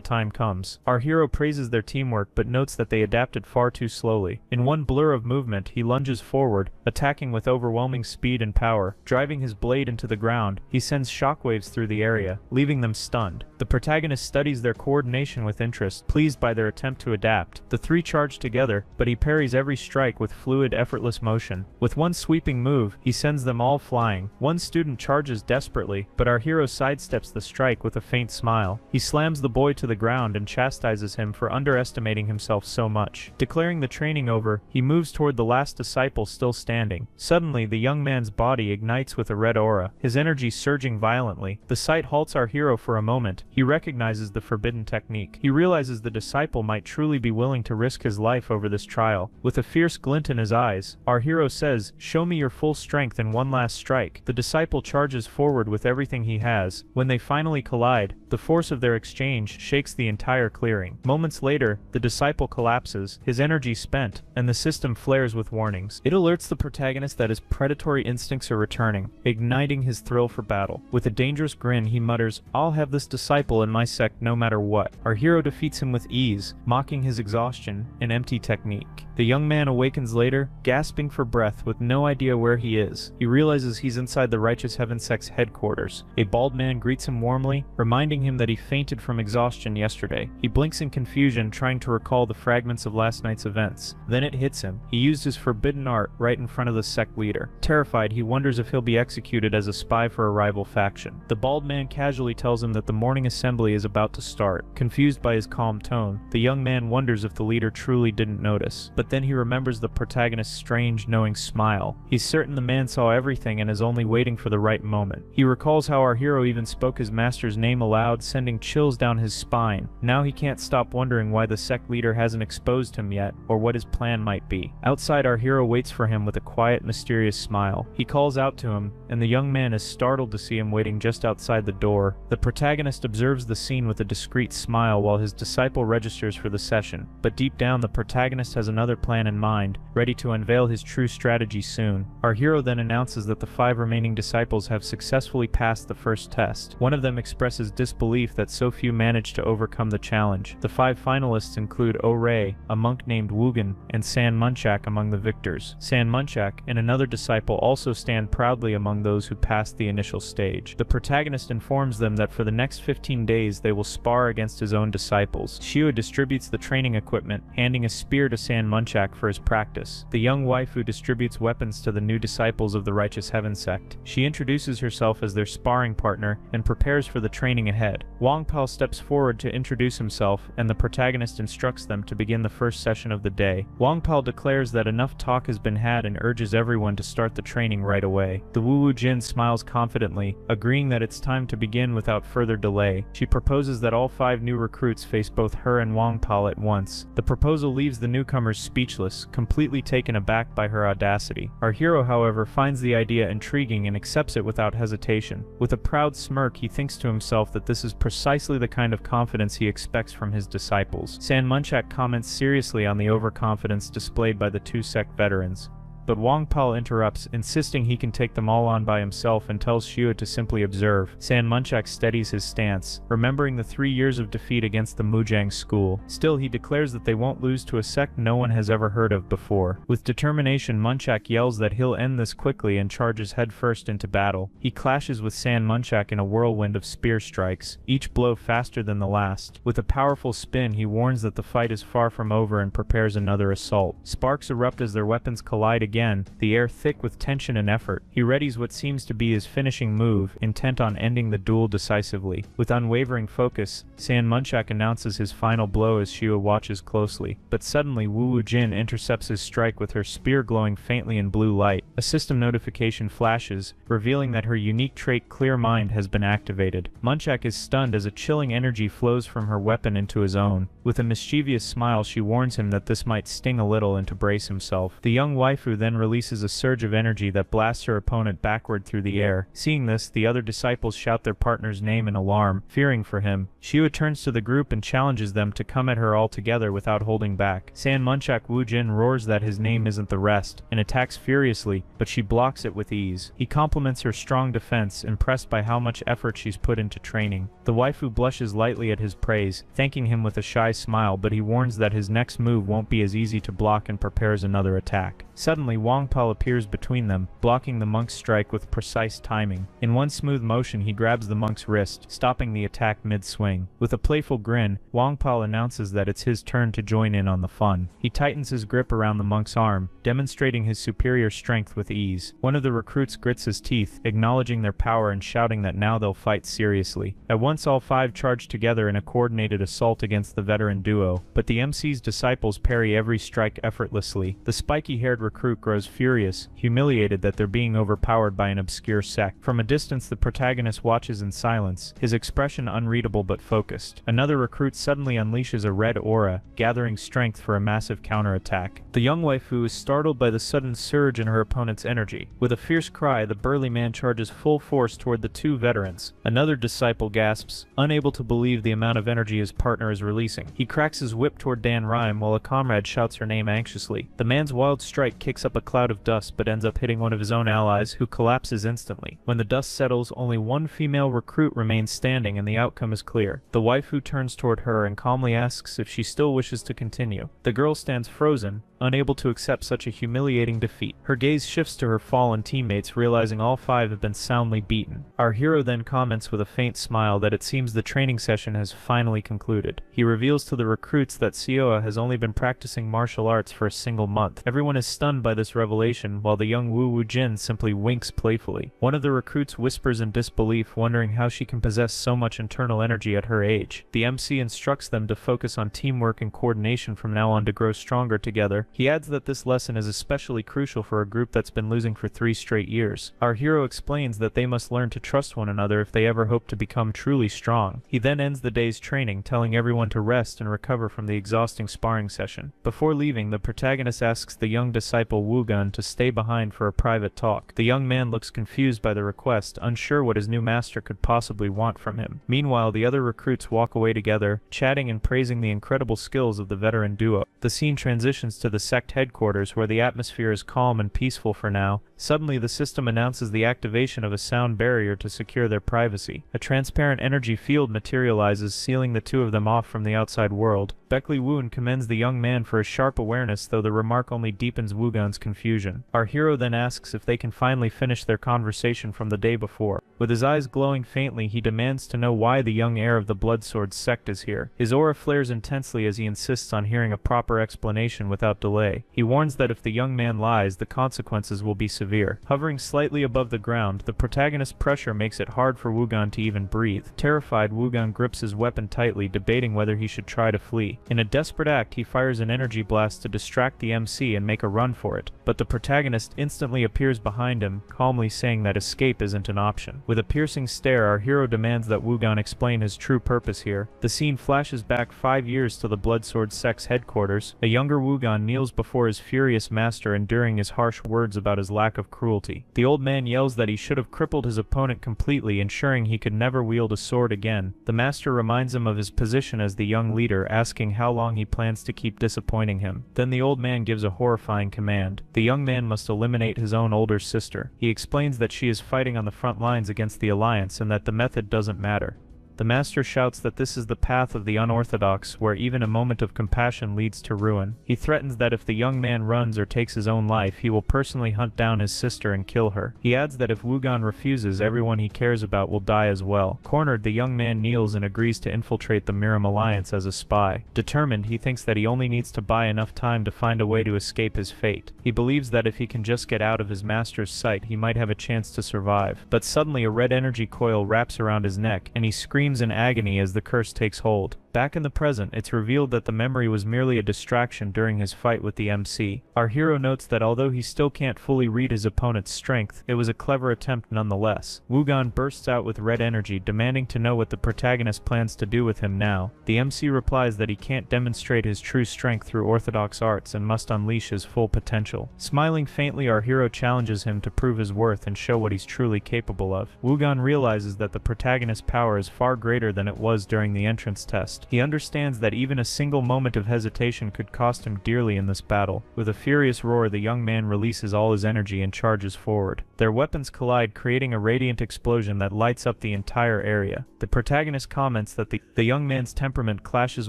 time comes. Our hero praises their teamwork but notes that they adapted far too slowly. In one blur of movement, he lunges forward, attacking with overwhelming speed and power. Driving his blade into the ground, he sends shockwaves through the area, leaving them stunned. The protagonist studies their coordination with interest, pleased by their attempt to adapt. The 3 charge together, but he parries every strike with fluid, effortless motion. With one sweeping move, he sends them all flying. One student charges desperately, but our hero sidesteps the strike with a faint smile. He slams the boy to the ground and chastises him for underestimating himself so much. Declaring the training over, he moves toward the last disciple still standing. Suddenly, the young man's body ignites with a red aura, his energy surging violently. The sight halts our hero for a moment. He recognizes the forbidden technique. He realizes the disciple might truly be willing to risk his life over this trial. With a fierce glint in his eyes, our hero says, "Show me your full strength in one last strike." The disciple charges forward with everything he has. When they finally collide, the force of their exchange shakes the entire clearing. Moments later, the disciple collapses, his energy spent, and the system flares with warnings. It alerts the protagonist that his predatory instincts are returning, igniting his thrill for battle. With a dangerous grin, he mutters, "I'll have this disciple in my sect no matter what." Our hero defeats him with ease, mocking his exhaustion and empty technique. The young man awakens later, gasping for breath with no idea where he is. He realizes he's inside the Righteous Heaven Sect's headquarters. A bald man greets him warmly, reminding him that he fainted from exhaustion yesterday. He blinks in confusion, trying to recall the fragments of last night's events. Then it hits him. He used his forbidden art right in front of the sect leader. Terrified, he wonders if he'll be executed as a spy for a rival faction. The bald man casually tells him that the morning assembly is about to start. Confused by his calm tone, the young man wonders if the leader truly didn't notice. But then he remembers the protagonist's strange, knowing smile. He's certain the man saw everything and is only waiting for the right moment. He recalls how our hero even spoke his master's name aloud, sending chills down his spine. Now he can't stop wondering why the sect leader hasn't exposed him yet, or what his plan might be. Outside, our hero waits for him with a quiet, mysterious smile. He calls out to him, and the young man is startled to see him waiting just outside the door. The protagonist observes the scene with a discreet smile while his disciple registers for the session. But deep down, the protagonist has another plan in mind, ready to unveil his true strategy soon. Our hero then announces that the 5 remaining disciples have successfully passed the first test. One of them expresses disbelief that so few managed to overcome the challenge. The 5 finalists include O-Rei, a monk named Wugen, and San Munchak among the victors. San Munchak and another disciple also stand proudly among those who passed the initial stage. The protagonist informs them that for the next 15 days they will spar against his own disciples. Shio distributes the training equipment, handing a spear to San Munchak for his practice. The young waifu distributes weapons to the new disciples of the Righteous Heaven Sect. She introduces herself as their sparring partner and prepares for the training ahead. Wang Pao steps forward to introduce himself, and the protagonist instructs them to begin the first session of the day. Wang Pao declares that enough talk has been had and urges everyone to start the training right away. The Wu Jin smiles confidently, agreeing that it's time to begin without further delay. She proposes that all 5 new recruits face both her and Wang Pao at once. The proposal leaves the newcomers speechless, completely taken aback by her audacity. Our hero, however, finds the idea intriguing and accepts it without hesitation. With a proud smirk, he thinks to himself that this is precisely the kind of confidence he expects from his disciples. San Munchak comments seriously on the overconfidence displayed by the 2 sect veterans. But Wang Pao interrupts, insisting he can take them all on by himself, and tells Shio to simply observe. San Munchak steadies his stance, remembering the 3 years of defeat against the Mujang school. Still, he declares that they won't lose to a sect no one has ever heard of before. With determination, Munchak yells that he'll end this quickly and charges headfirst into battle. He clashes with San Munchak in a whirlwind of spear strikes, each blow faster than the last. With a powerful spin, he warns that the fight is far from over and prepares another assault. Sparks erupt as their weapons collide again, the air thick with tension and effort. He readies what seems to be his finishing move, intent on ending the duel decisively. With unwavering focus, San Munchak announces his final blow as Shio watches closely. But suddenly, Wu Jin intercepts his strike with her spear glowing faintly in blue light. A system notification flashes, revealing that her unique trait Clear Mind has been activated. Munchak is stunned as a chilling energy flows from her weapon into his own. With a mischievous smile, she warns him that this might sting a little and to brace himself. The young waifu then releases a surge of energy that blasts her opponent backward through the air. Seeing this, the other disciples shout their partner's name in alarm, fearing for him. Shio turns to the group and challenges them to come at her all together without holding back. San Munchak Wu Jin roars that his name isn't the rest, and attacks furiously, but she blocks it with ease. He compliments her strong defense, impressed by how much effort she's put into training. The waifu blushes lightly at his praise, thanking him with a shy smile, but he warns that his next move won't be as easy to block and prepares another attack. Suddenly, Wang Pao appears between them, blocking the monk's strike with precise timing. In one smooth motion, he grabs the monk's wrist, stopping the attack mid-swing. With a playful grin, Wang Pao announces that it's his turn to join in on the fun. He tightens his grip around the monk's arm, demonstrating his superior strength with ease. One of the recruits grits his teeth, acknowledging their power and shouting that now they'll fight seriously. At once, all 5 charge together in a coordinated assault against the veteran duo, but the MC's disciples parry every strike effortlessly. The spiky-haired recruit grows furious, humiliated that they're being overpowered by an obscure sect. From a distance, the protagonist watches in silence, his expression unreadable but focused. Another recruit suddenly unleashes a red aura, gathering strength for a massive counterattack. The young waifu is startled by the sudden surge in her opponent's energy. With a fierce cry, the burly man charges full force toward the 2 veterans. Another disciple gasps, unable to believe the amount of energy his partner is releasing. He cracks his whip toward Dan Rhyme while a comrade shouts her name anxiously. The man's wild strike kicks up up a cloud of dust but ends up hitting one of his own allies, who collapses instantly. When the dust settles, only one female recruit remains standing and the outcome is clear. The waifu turns toward her and calmly asks if she still wishes to continue. The girl stands frozen, unable to accept such a humiliating defeat. Her gaze shifts to her fallen teammates, realizing all 5 have been soundly beaten. Our hero then comments with a faint smile that it seems the training session has finally concluded. He reveals to the recruits that Sioa has only been practicing martial arts for a single month. Everyone is stunned by this revelation, while the young Wu Wu Jin simply winks playfully. One of the recruits whispers in disbelief, wondering how she can possess so much internal energy at her age. The MC instructs them to focus on teamwork and coordination from now on to grow stronger together. He adds that this lesson is especially crucial for a group that's been losing for 3 straight years. Our hero explains that they must learn to trust one another if they ever hope to become truly strong. He then ends the day's training, telling everyone to rest and recover from the exhausting sparring session. Before leaving, the protagonist asks the young disciple Wugan to stay behind for a private talk. The young man looks confused by the request, unsure what his new master could possibly want from him. Meanwhile, the other recruits walk away together, chatting and praising the incredible skills of the veteran duo. The scene transitions to the Sect headquarters, where the atmosphere is calm and peaceful for now. Suddenly, the system announces the activation of a sound barrier to secure their privacy. A transparent energy field materializes, sealing the 2 of them off from the outside world. Beckley Woon commends the young man for his sharp awareness, though the remark only deepens Wugan's confusion. Our hero then asks if they can finally finish their conversation from the day before. With his eyes glowing faintly, he demands to know why the young heir of the Bloodsword sect is here. His aura flares intensely as he insists on hearing a proper explanation without delay. He warns that if the young man lies, the consequences will be severe. Hovering slightly above the ground, the protagonist's pressure makes it hard for Wugan to even breathe. Terrified, Wugan grips his weapon tightly, debating whether he should try to flee. In a desperate act, he fires an energy blast to distract the MC and make a run for it, but the protagonist instantly appears behind him, calmly saying that escape isn't an option. With a piercing stare, our hero demands that Wugan explain his true purpose here. The scene flashes back 5 years to the Bloodsword sect's headquarters. A younger Wugan kneels before his furious master, enduring his harsh words about his lack of cruelty. The old man yells that he should have crippled his opponent completely, ensuring he could never wield a sword again. The master reminds him of his position as the young leader, asking how long he plans to keep disappointing him. Then the old man gives a horrifying command. The young man must eliminate his own older sister. He explains that she is fighting on the front lines against the Alliance and that the method doesn't matter. The master shouts that this is the path of the unorthodox, where even a moment of compassion leads to ruin. He threatens that if the young man runs or takes his own life, he will personally hunt down his sister and kill her. He adds that if Wugan refuses, everyone he cares about will die as well. Cornered, the young man kneels and agrees to infiltrate the Miram Alliance as a spy. Determined, he thinks that he only needs to buy enough time to find a way to escape his fate. He believes that if he can just get out of his master's sight, he might have a chance to survive. But suddenly a red energy coil wraps around his neck, and he screams in agony as the curse takes hold. Back in the present, it's revealed that the memory was merely a distraction during his fight with the MC. Our hero notes that although he still can't fully read his opponent's strength, it was a clever attempt nonetheless. Wugan bursts out with red energy, demanding to know what the protagonist plans to do with him now. The MC replies that he can't demonstrate his true strength through orthodox arts and must unleash his full potential. Smiling faintly, our hero challenges him to prove his worth and show what he's truly capable of. Wugan realizes that the protagonist's power is far greater than it was during the entrance test. He understands that even a single moment of hesitation could cost him dearly in this battle. With a furious roar, the young man releases all his energy and charges forward. Their weapons collide, creating a radiant explosion that lights up the entire area. The protagonist comments that the young man's temperament clashes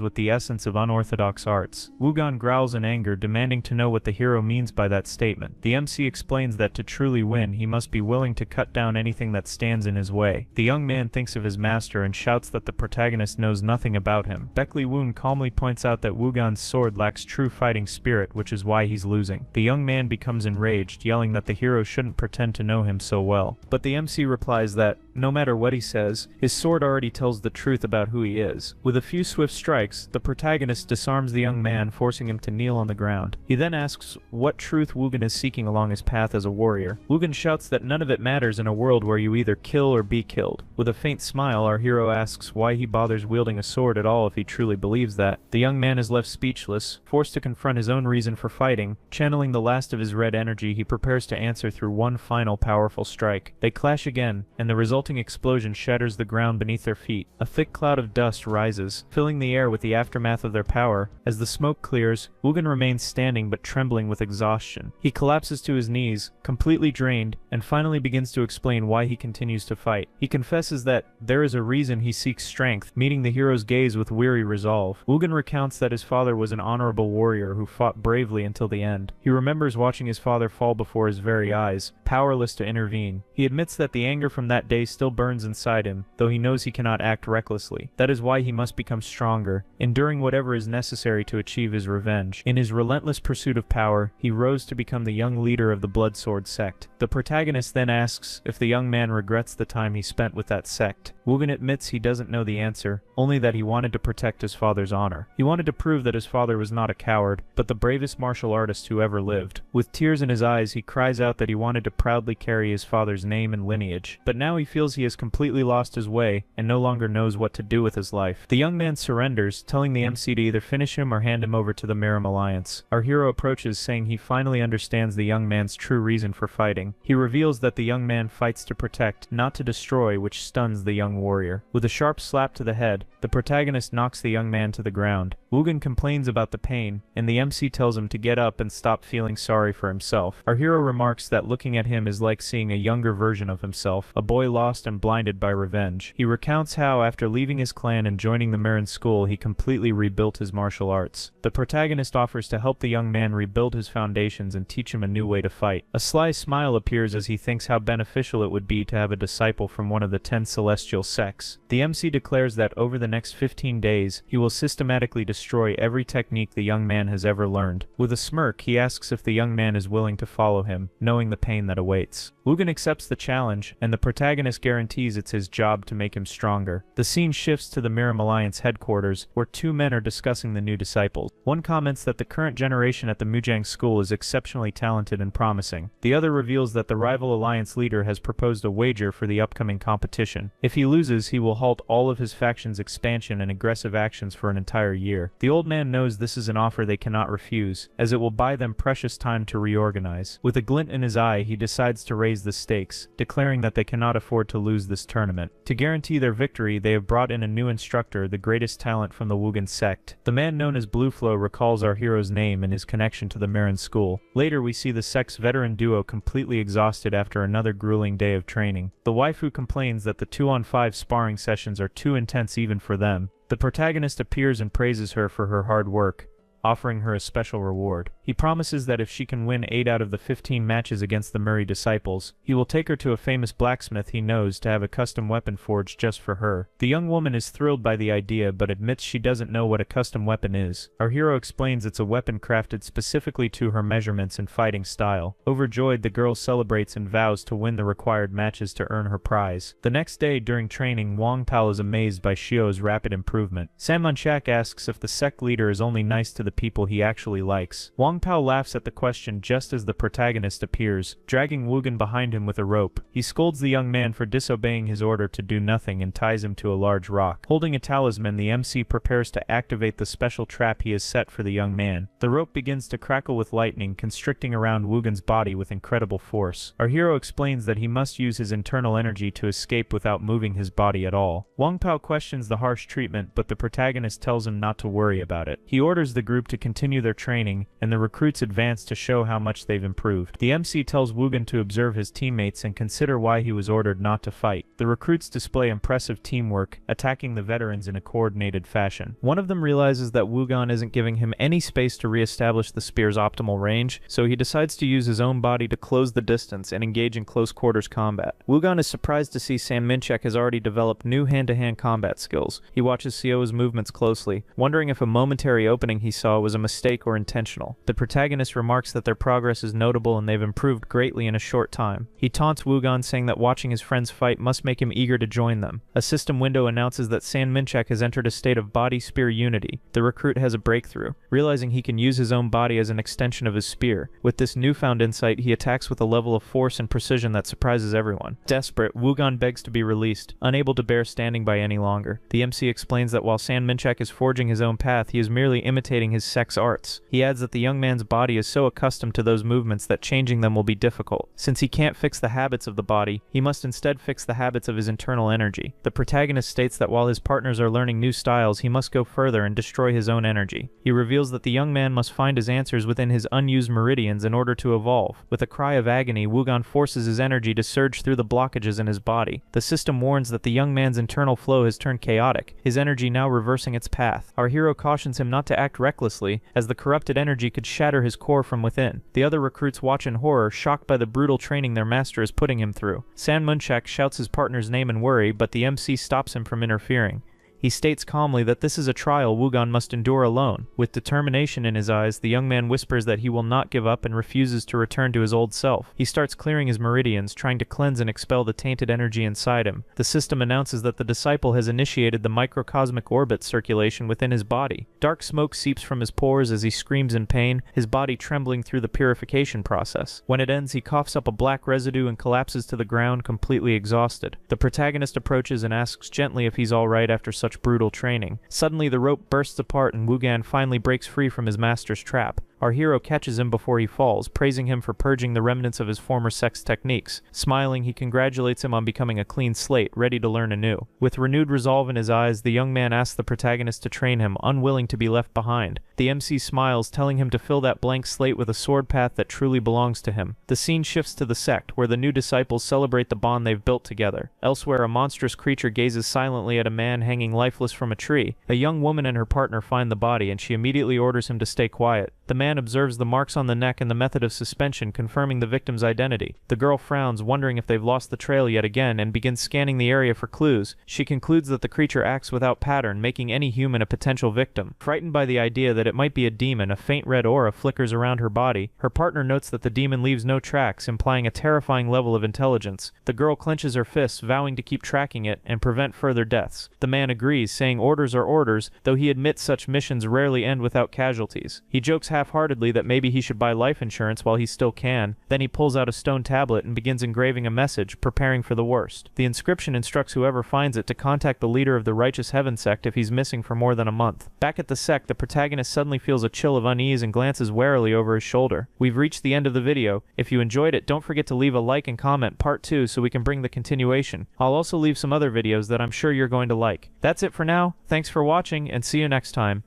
with the essence of unorthodox arts. Wugan growls in anger, demanding to know what the hero means by that statement. The MC explains that to truly win, he must be willing to cut down anything that stands in his way. The young man thinks of his master and shouts that the protagonist knows nothing about him. Beckley Woon calmly points out that Wugan's sword lacks true fighting spirit, which is why he's losing. The young man becomes enraged, yelling that the hero shouldn't pretend to know him so well. But the MC replies that, no matter what he says, his sword already tells the truth about who he is. With a few swift strikes, the protagonist disarms the young man, forcing him to kneel on the ground. He then asks what truth Wugan is seeking along his path as a warrior. Wugan shouts that none of it matters in a world where you either kill or be killed. With a faint smile, our hero asks why he bothers wielding a sword at all if he truly believes that. The young man is left speechless, forced to confront his own reason for fighting. Channeling the last of his red energy, he prepares to answer through one final powerful strike. They clash again, and the resulting resulting explosion shatters the ground beneath their feet. A thick cloud of dust rises, filling the air with the aftermath of their power. As the smoke clears, Wugan remains standing but trembling with exhaustion. He collapses to his knees, completely drained, and finally begins to explain why he continues to fight. He confesses that there is a reason he seeks strength, meeting the hero's gaze with weary resolve. Wugan recounts that his father was an honorable warrior who fought bravely until the end. He remembers watching his father fall before his very eyes, powerless to intervene. He admits that the anger from that day still burns inside him, though he knows he cannot act recklessly. That is why he must become stronger, enduring whatever is necessary to achieve his revenge. In his relentless pursuit of power, he rose to become the young leader of the Bloodsword Sect. The protagonist then asks if the young man regrets the time he spent with that sect. Wugan admits he doesn't know the answer, only that he wanted to protect his father's honor. He wanted to prove that his father was not a coward, but the bravest martial artist who ever lived. With tears in his eyes, he cries out that he wanted to proudly carry his father's name and lineage. But now he feels he has completely lost his way and no longer knows what to do with his life. The young man surrenders, telling the MC to either finish him or hand him over to the Miram Alliance. Our hero approaches, saying he finally understands the young man's true reason for fighting. He reveals that the young man fights to protect, not to destroy, which stuns the young warrior. With a sharp slap to the head, the protagonist knocks the young man to the ground. Wugan complains about the pain, and the MC tells him to get up and stop feeling sorry for himself. Our hero remarks that looking at him is like seeing a younger version of himself, a boy lost and blinded by revenge. He recounts how, after leaving his clan and joining the Marin school, he completely rebuilt his martial arts. The protagonist offers to help the young man rebuild his foundations and teach him a new way to fight. A sly smile appears as he thinks how beneficial it would be to have a disciple from one of the 10 celestial sects. The MC declares that over the next 15 days, he will systematically destroy every technique the young man has ever learned. With a smirk, he asks if the young man is willing to follow him, knowing the pain that awaits. Wugan accepts the challenge, and the protagonist guarantees it's his job to make him stronger. The scene shifts to the Miram Alliance headquarters, where two men are discussing the new disciples. One comments that the current generation at the Mujang school is exceptionally talented and promising. The other reveals that the rival alliance leader has proposed a wager for the upcoming competition. If he loses, he will halt all of his faction's expansion and aggressive actions for an entire year. The old man knows this is an offer they cannot refuse, as it will buy them precious time to reorganize. With a glint in his eye, he decides to raise the stakes, declaring that they cannot afford to lose this tournament. To guarantee their victory, they have brought in a new instructor, the greatest talent from the Wugan sect. The man known as Blueflow recalls our hero's name and his connection to the Marin school. Later, we see the sect's veteran duo completely exhausted after another grueling day of training. The waifu complains that the 2-on-5 sparring sessions are too intense even for them. The protagonist appears and praises her for her hard work, offering her a special reward. He promises that if she can win 8 out of the 15 matches against the Murray disciples, he will take her to a famous blacksmith he knows to have a custom weapon forged just for her. The young woman is thrilled by the idea but admits she doesn't know what a custom weapon is. Our hero explains it's a weapon crafted specifically to her measurements and fighting style. Overjoyed, the girl celebrates and vows to win the required matches to earn her prize. The next day during training, Wang Pao is amazed by Shio's rapid improvement. Samanchak asks if the sect leader is only nice to the people he actually likes. Wang Pao laughs at the question just as the protagonist appears, dragging Wugan behind him with a rope. He scolds the young man for disobeying his order to do nothing and ties him to a large rock. Holding a talisman, the MC prepares to activate the special trap he has set for the young man. The rope begins to crackle with lightning, constricting around Wugan's body with incredible force. Our hero explains that he must use his internal energy to escape without moving his body at all. Wang Pao questions the harsh treatment, but the protagonist tells him not to worry about it. He orders the group to continue their training, and the recruits advance to show how much they've improved. The MC tells Wugan to observe his teammates and consider why he was ordered not to fight. The recruits display impressive teamwork, attacking the veterans in a coordinated fashion. One of them realizes that Wugan isn't giving him any space to re-establish the spear's optimal range, so he decides to use his own body to close the distance and engage in close quarters combat. Wugan is surprised to see Sanminchek has already developed new hand-to-hand combat skills. He watches Sio's movements closely, wondering if a momentary opening he saw was a mistake or intentional. The protagonist remarks that their progress is notable and they've improved greatly in a short time. He taunts Wugan, saying that watching his friends fight must make him eager to join them. A system window announces that Sanminchek has entered a state of body-spear unity. The recruit has a breakthrough, realizing he can use his own body as an extension of his spear. With this newfound insight, he attacks with a level of force and precision that surprises everyone. Desperate, Wugan begs to be released, unable to bear standing by any longer. The MC explains that while Sanminchek is forging his own path, he is merely imitating his sect's arts. He adds that the young young man's body is so accustomed to those movements that changing them will be difficult. Since he can't fix the habits of the body, he must instead fix the habits of his internal energy. The protagonist states that while his partners are learning new styles, he must go further and destroy his own energy. He reveals that the young man must find his answers within his unused meridians in order to evolve. With a cry of agony, Wugan forces his energy to surge through the blockages in his body. The system warns that the young man's internal flow has turned chaotic, his energy now reversing its path. Our hero cautions him not to act recklessly, as the corrupted energy could shatter his core from within. The other recruits watch in horror, shocked by the brutal training their master is putting him through. San Munchak shouts his partner's name in worry, but the MC stops him from interfering. He states calmly that this is a trial Wugan must endure alone. With determination in his eyes, the young man whispers that he will not give up and refuses to return to his old self. He starts clearing his meridians, trying to cleanse and expel the tainted energy inside him. The system announces that the disciple has initiated the microcosmic orbit circulation within his body. Dark smoke seeps from his pores as he screams in pain, his body trembling through the purification process. When it ends, he coughs up a black residue and collapses to the ground, completely exhausted. The protagonist approaches and asks gently if he's alright after such brutal training. Suddenly the rope bursts apart and Wugan finally breaks free from his master's trap. Our hero catches him before he falls, praising him for purging the remnants of his former sex techniques. Smiling, he congratulates him on becoming a clean slate, ready to learn anew. With renewed resolve in his eyes, the young man asks the protagonist to train him, unwilling to be left behind. The MC smiles, telling him to fill that blank slate with a sword path that truly belongs to him. The scene shifts to the Sect, where the new disciples celebrate the bond they've built together. Elsewhere, a monstrous creature gazes silently at a man hanging lifeless from a tree. A young woman and her partner find the body, and she immediately orders him to stay quiet. The man observes the marks on the neck and the method of suspension, confirming the victim's identity. The girl frowns, wondering if they've lost the trail yet again, and begins scanning the area for clues. She concludes that the creature acts without pattern, making any human a potential victim. Frightened by the idea that it might be a demon, a faint red aura flickers around her body. Her partner notes that the demon leaves no tracks, implying a terrifying level of intelligence. The girl clenches her fists, vowing to keep tracking it and prevent further deaths. The man agrees, saying orders are orders, though he admits such missions rarely end without casualties. He jokes half-heartedly that maybe he should buy life insurance while he still can. Then he pulls out a stone tablet and begins engraving a message, preparing for the worst. The inscription instructs whoever finds it to contact the leader of the Righteous Heaven Sect if he's missing for more than a month. Back at the Sect, the protagonist suddenly feels a chill of unease and glances warily over his shoulder. We've reached the end of the video. If you enjoyed it, don't forget to leave a like and comment part 2 so we can bring the continuation. I'll also leave some other videos that I'm sure you're going to like. That's it for now. Thanks for watching and see you next time.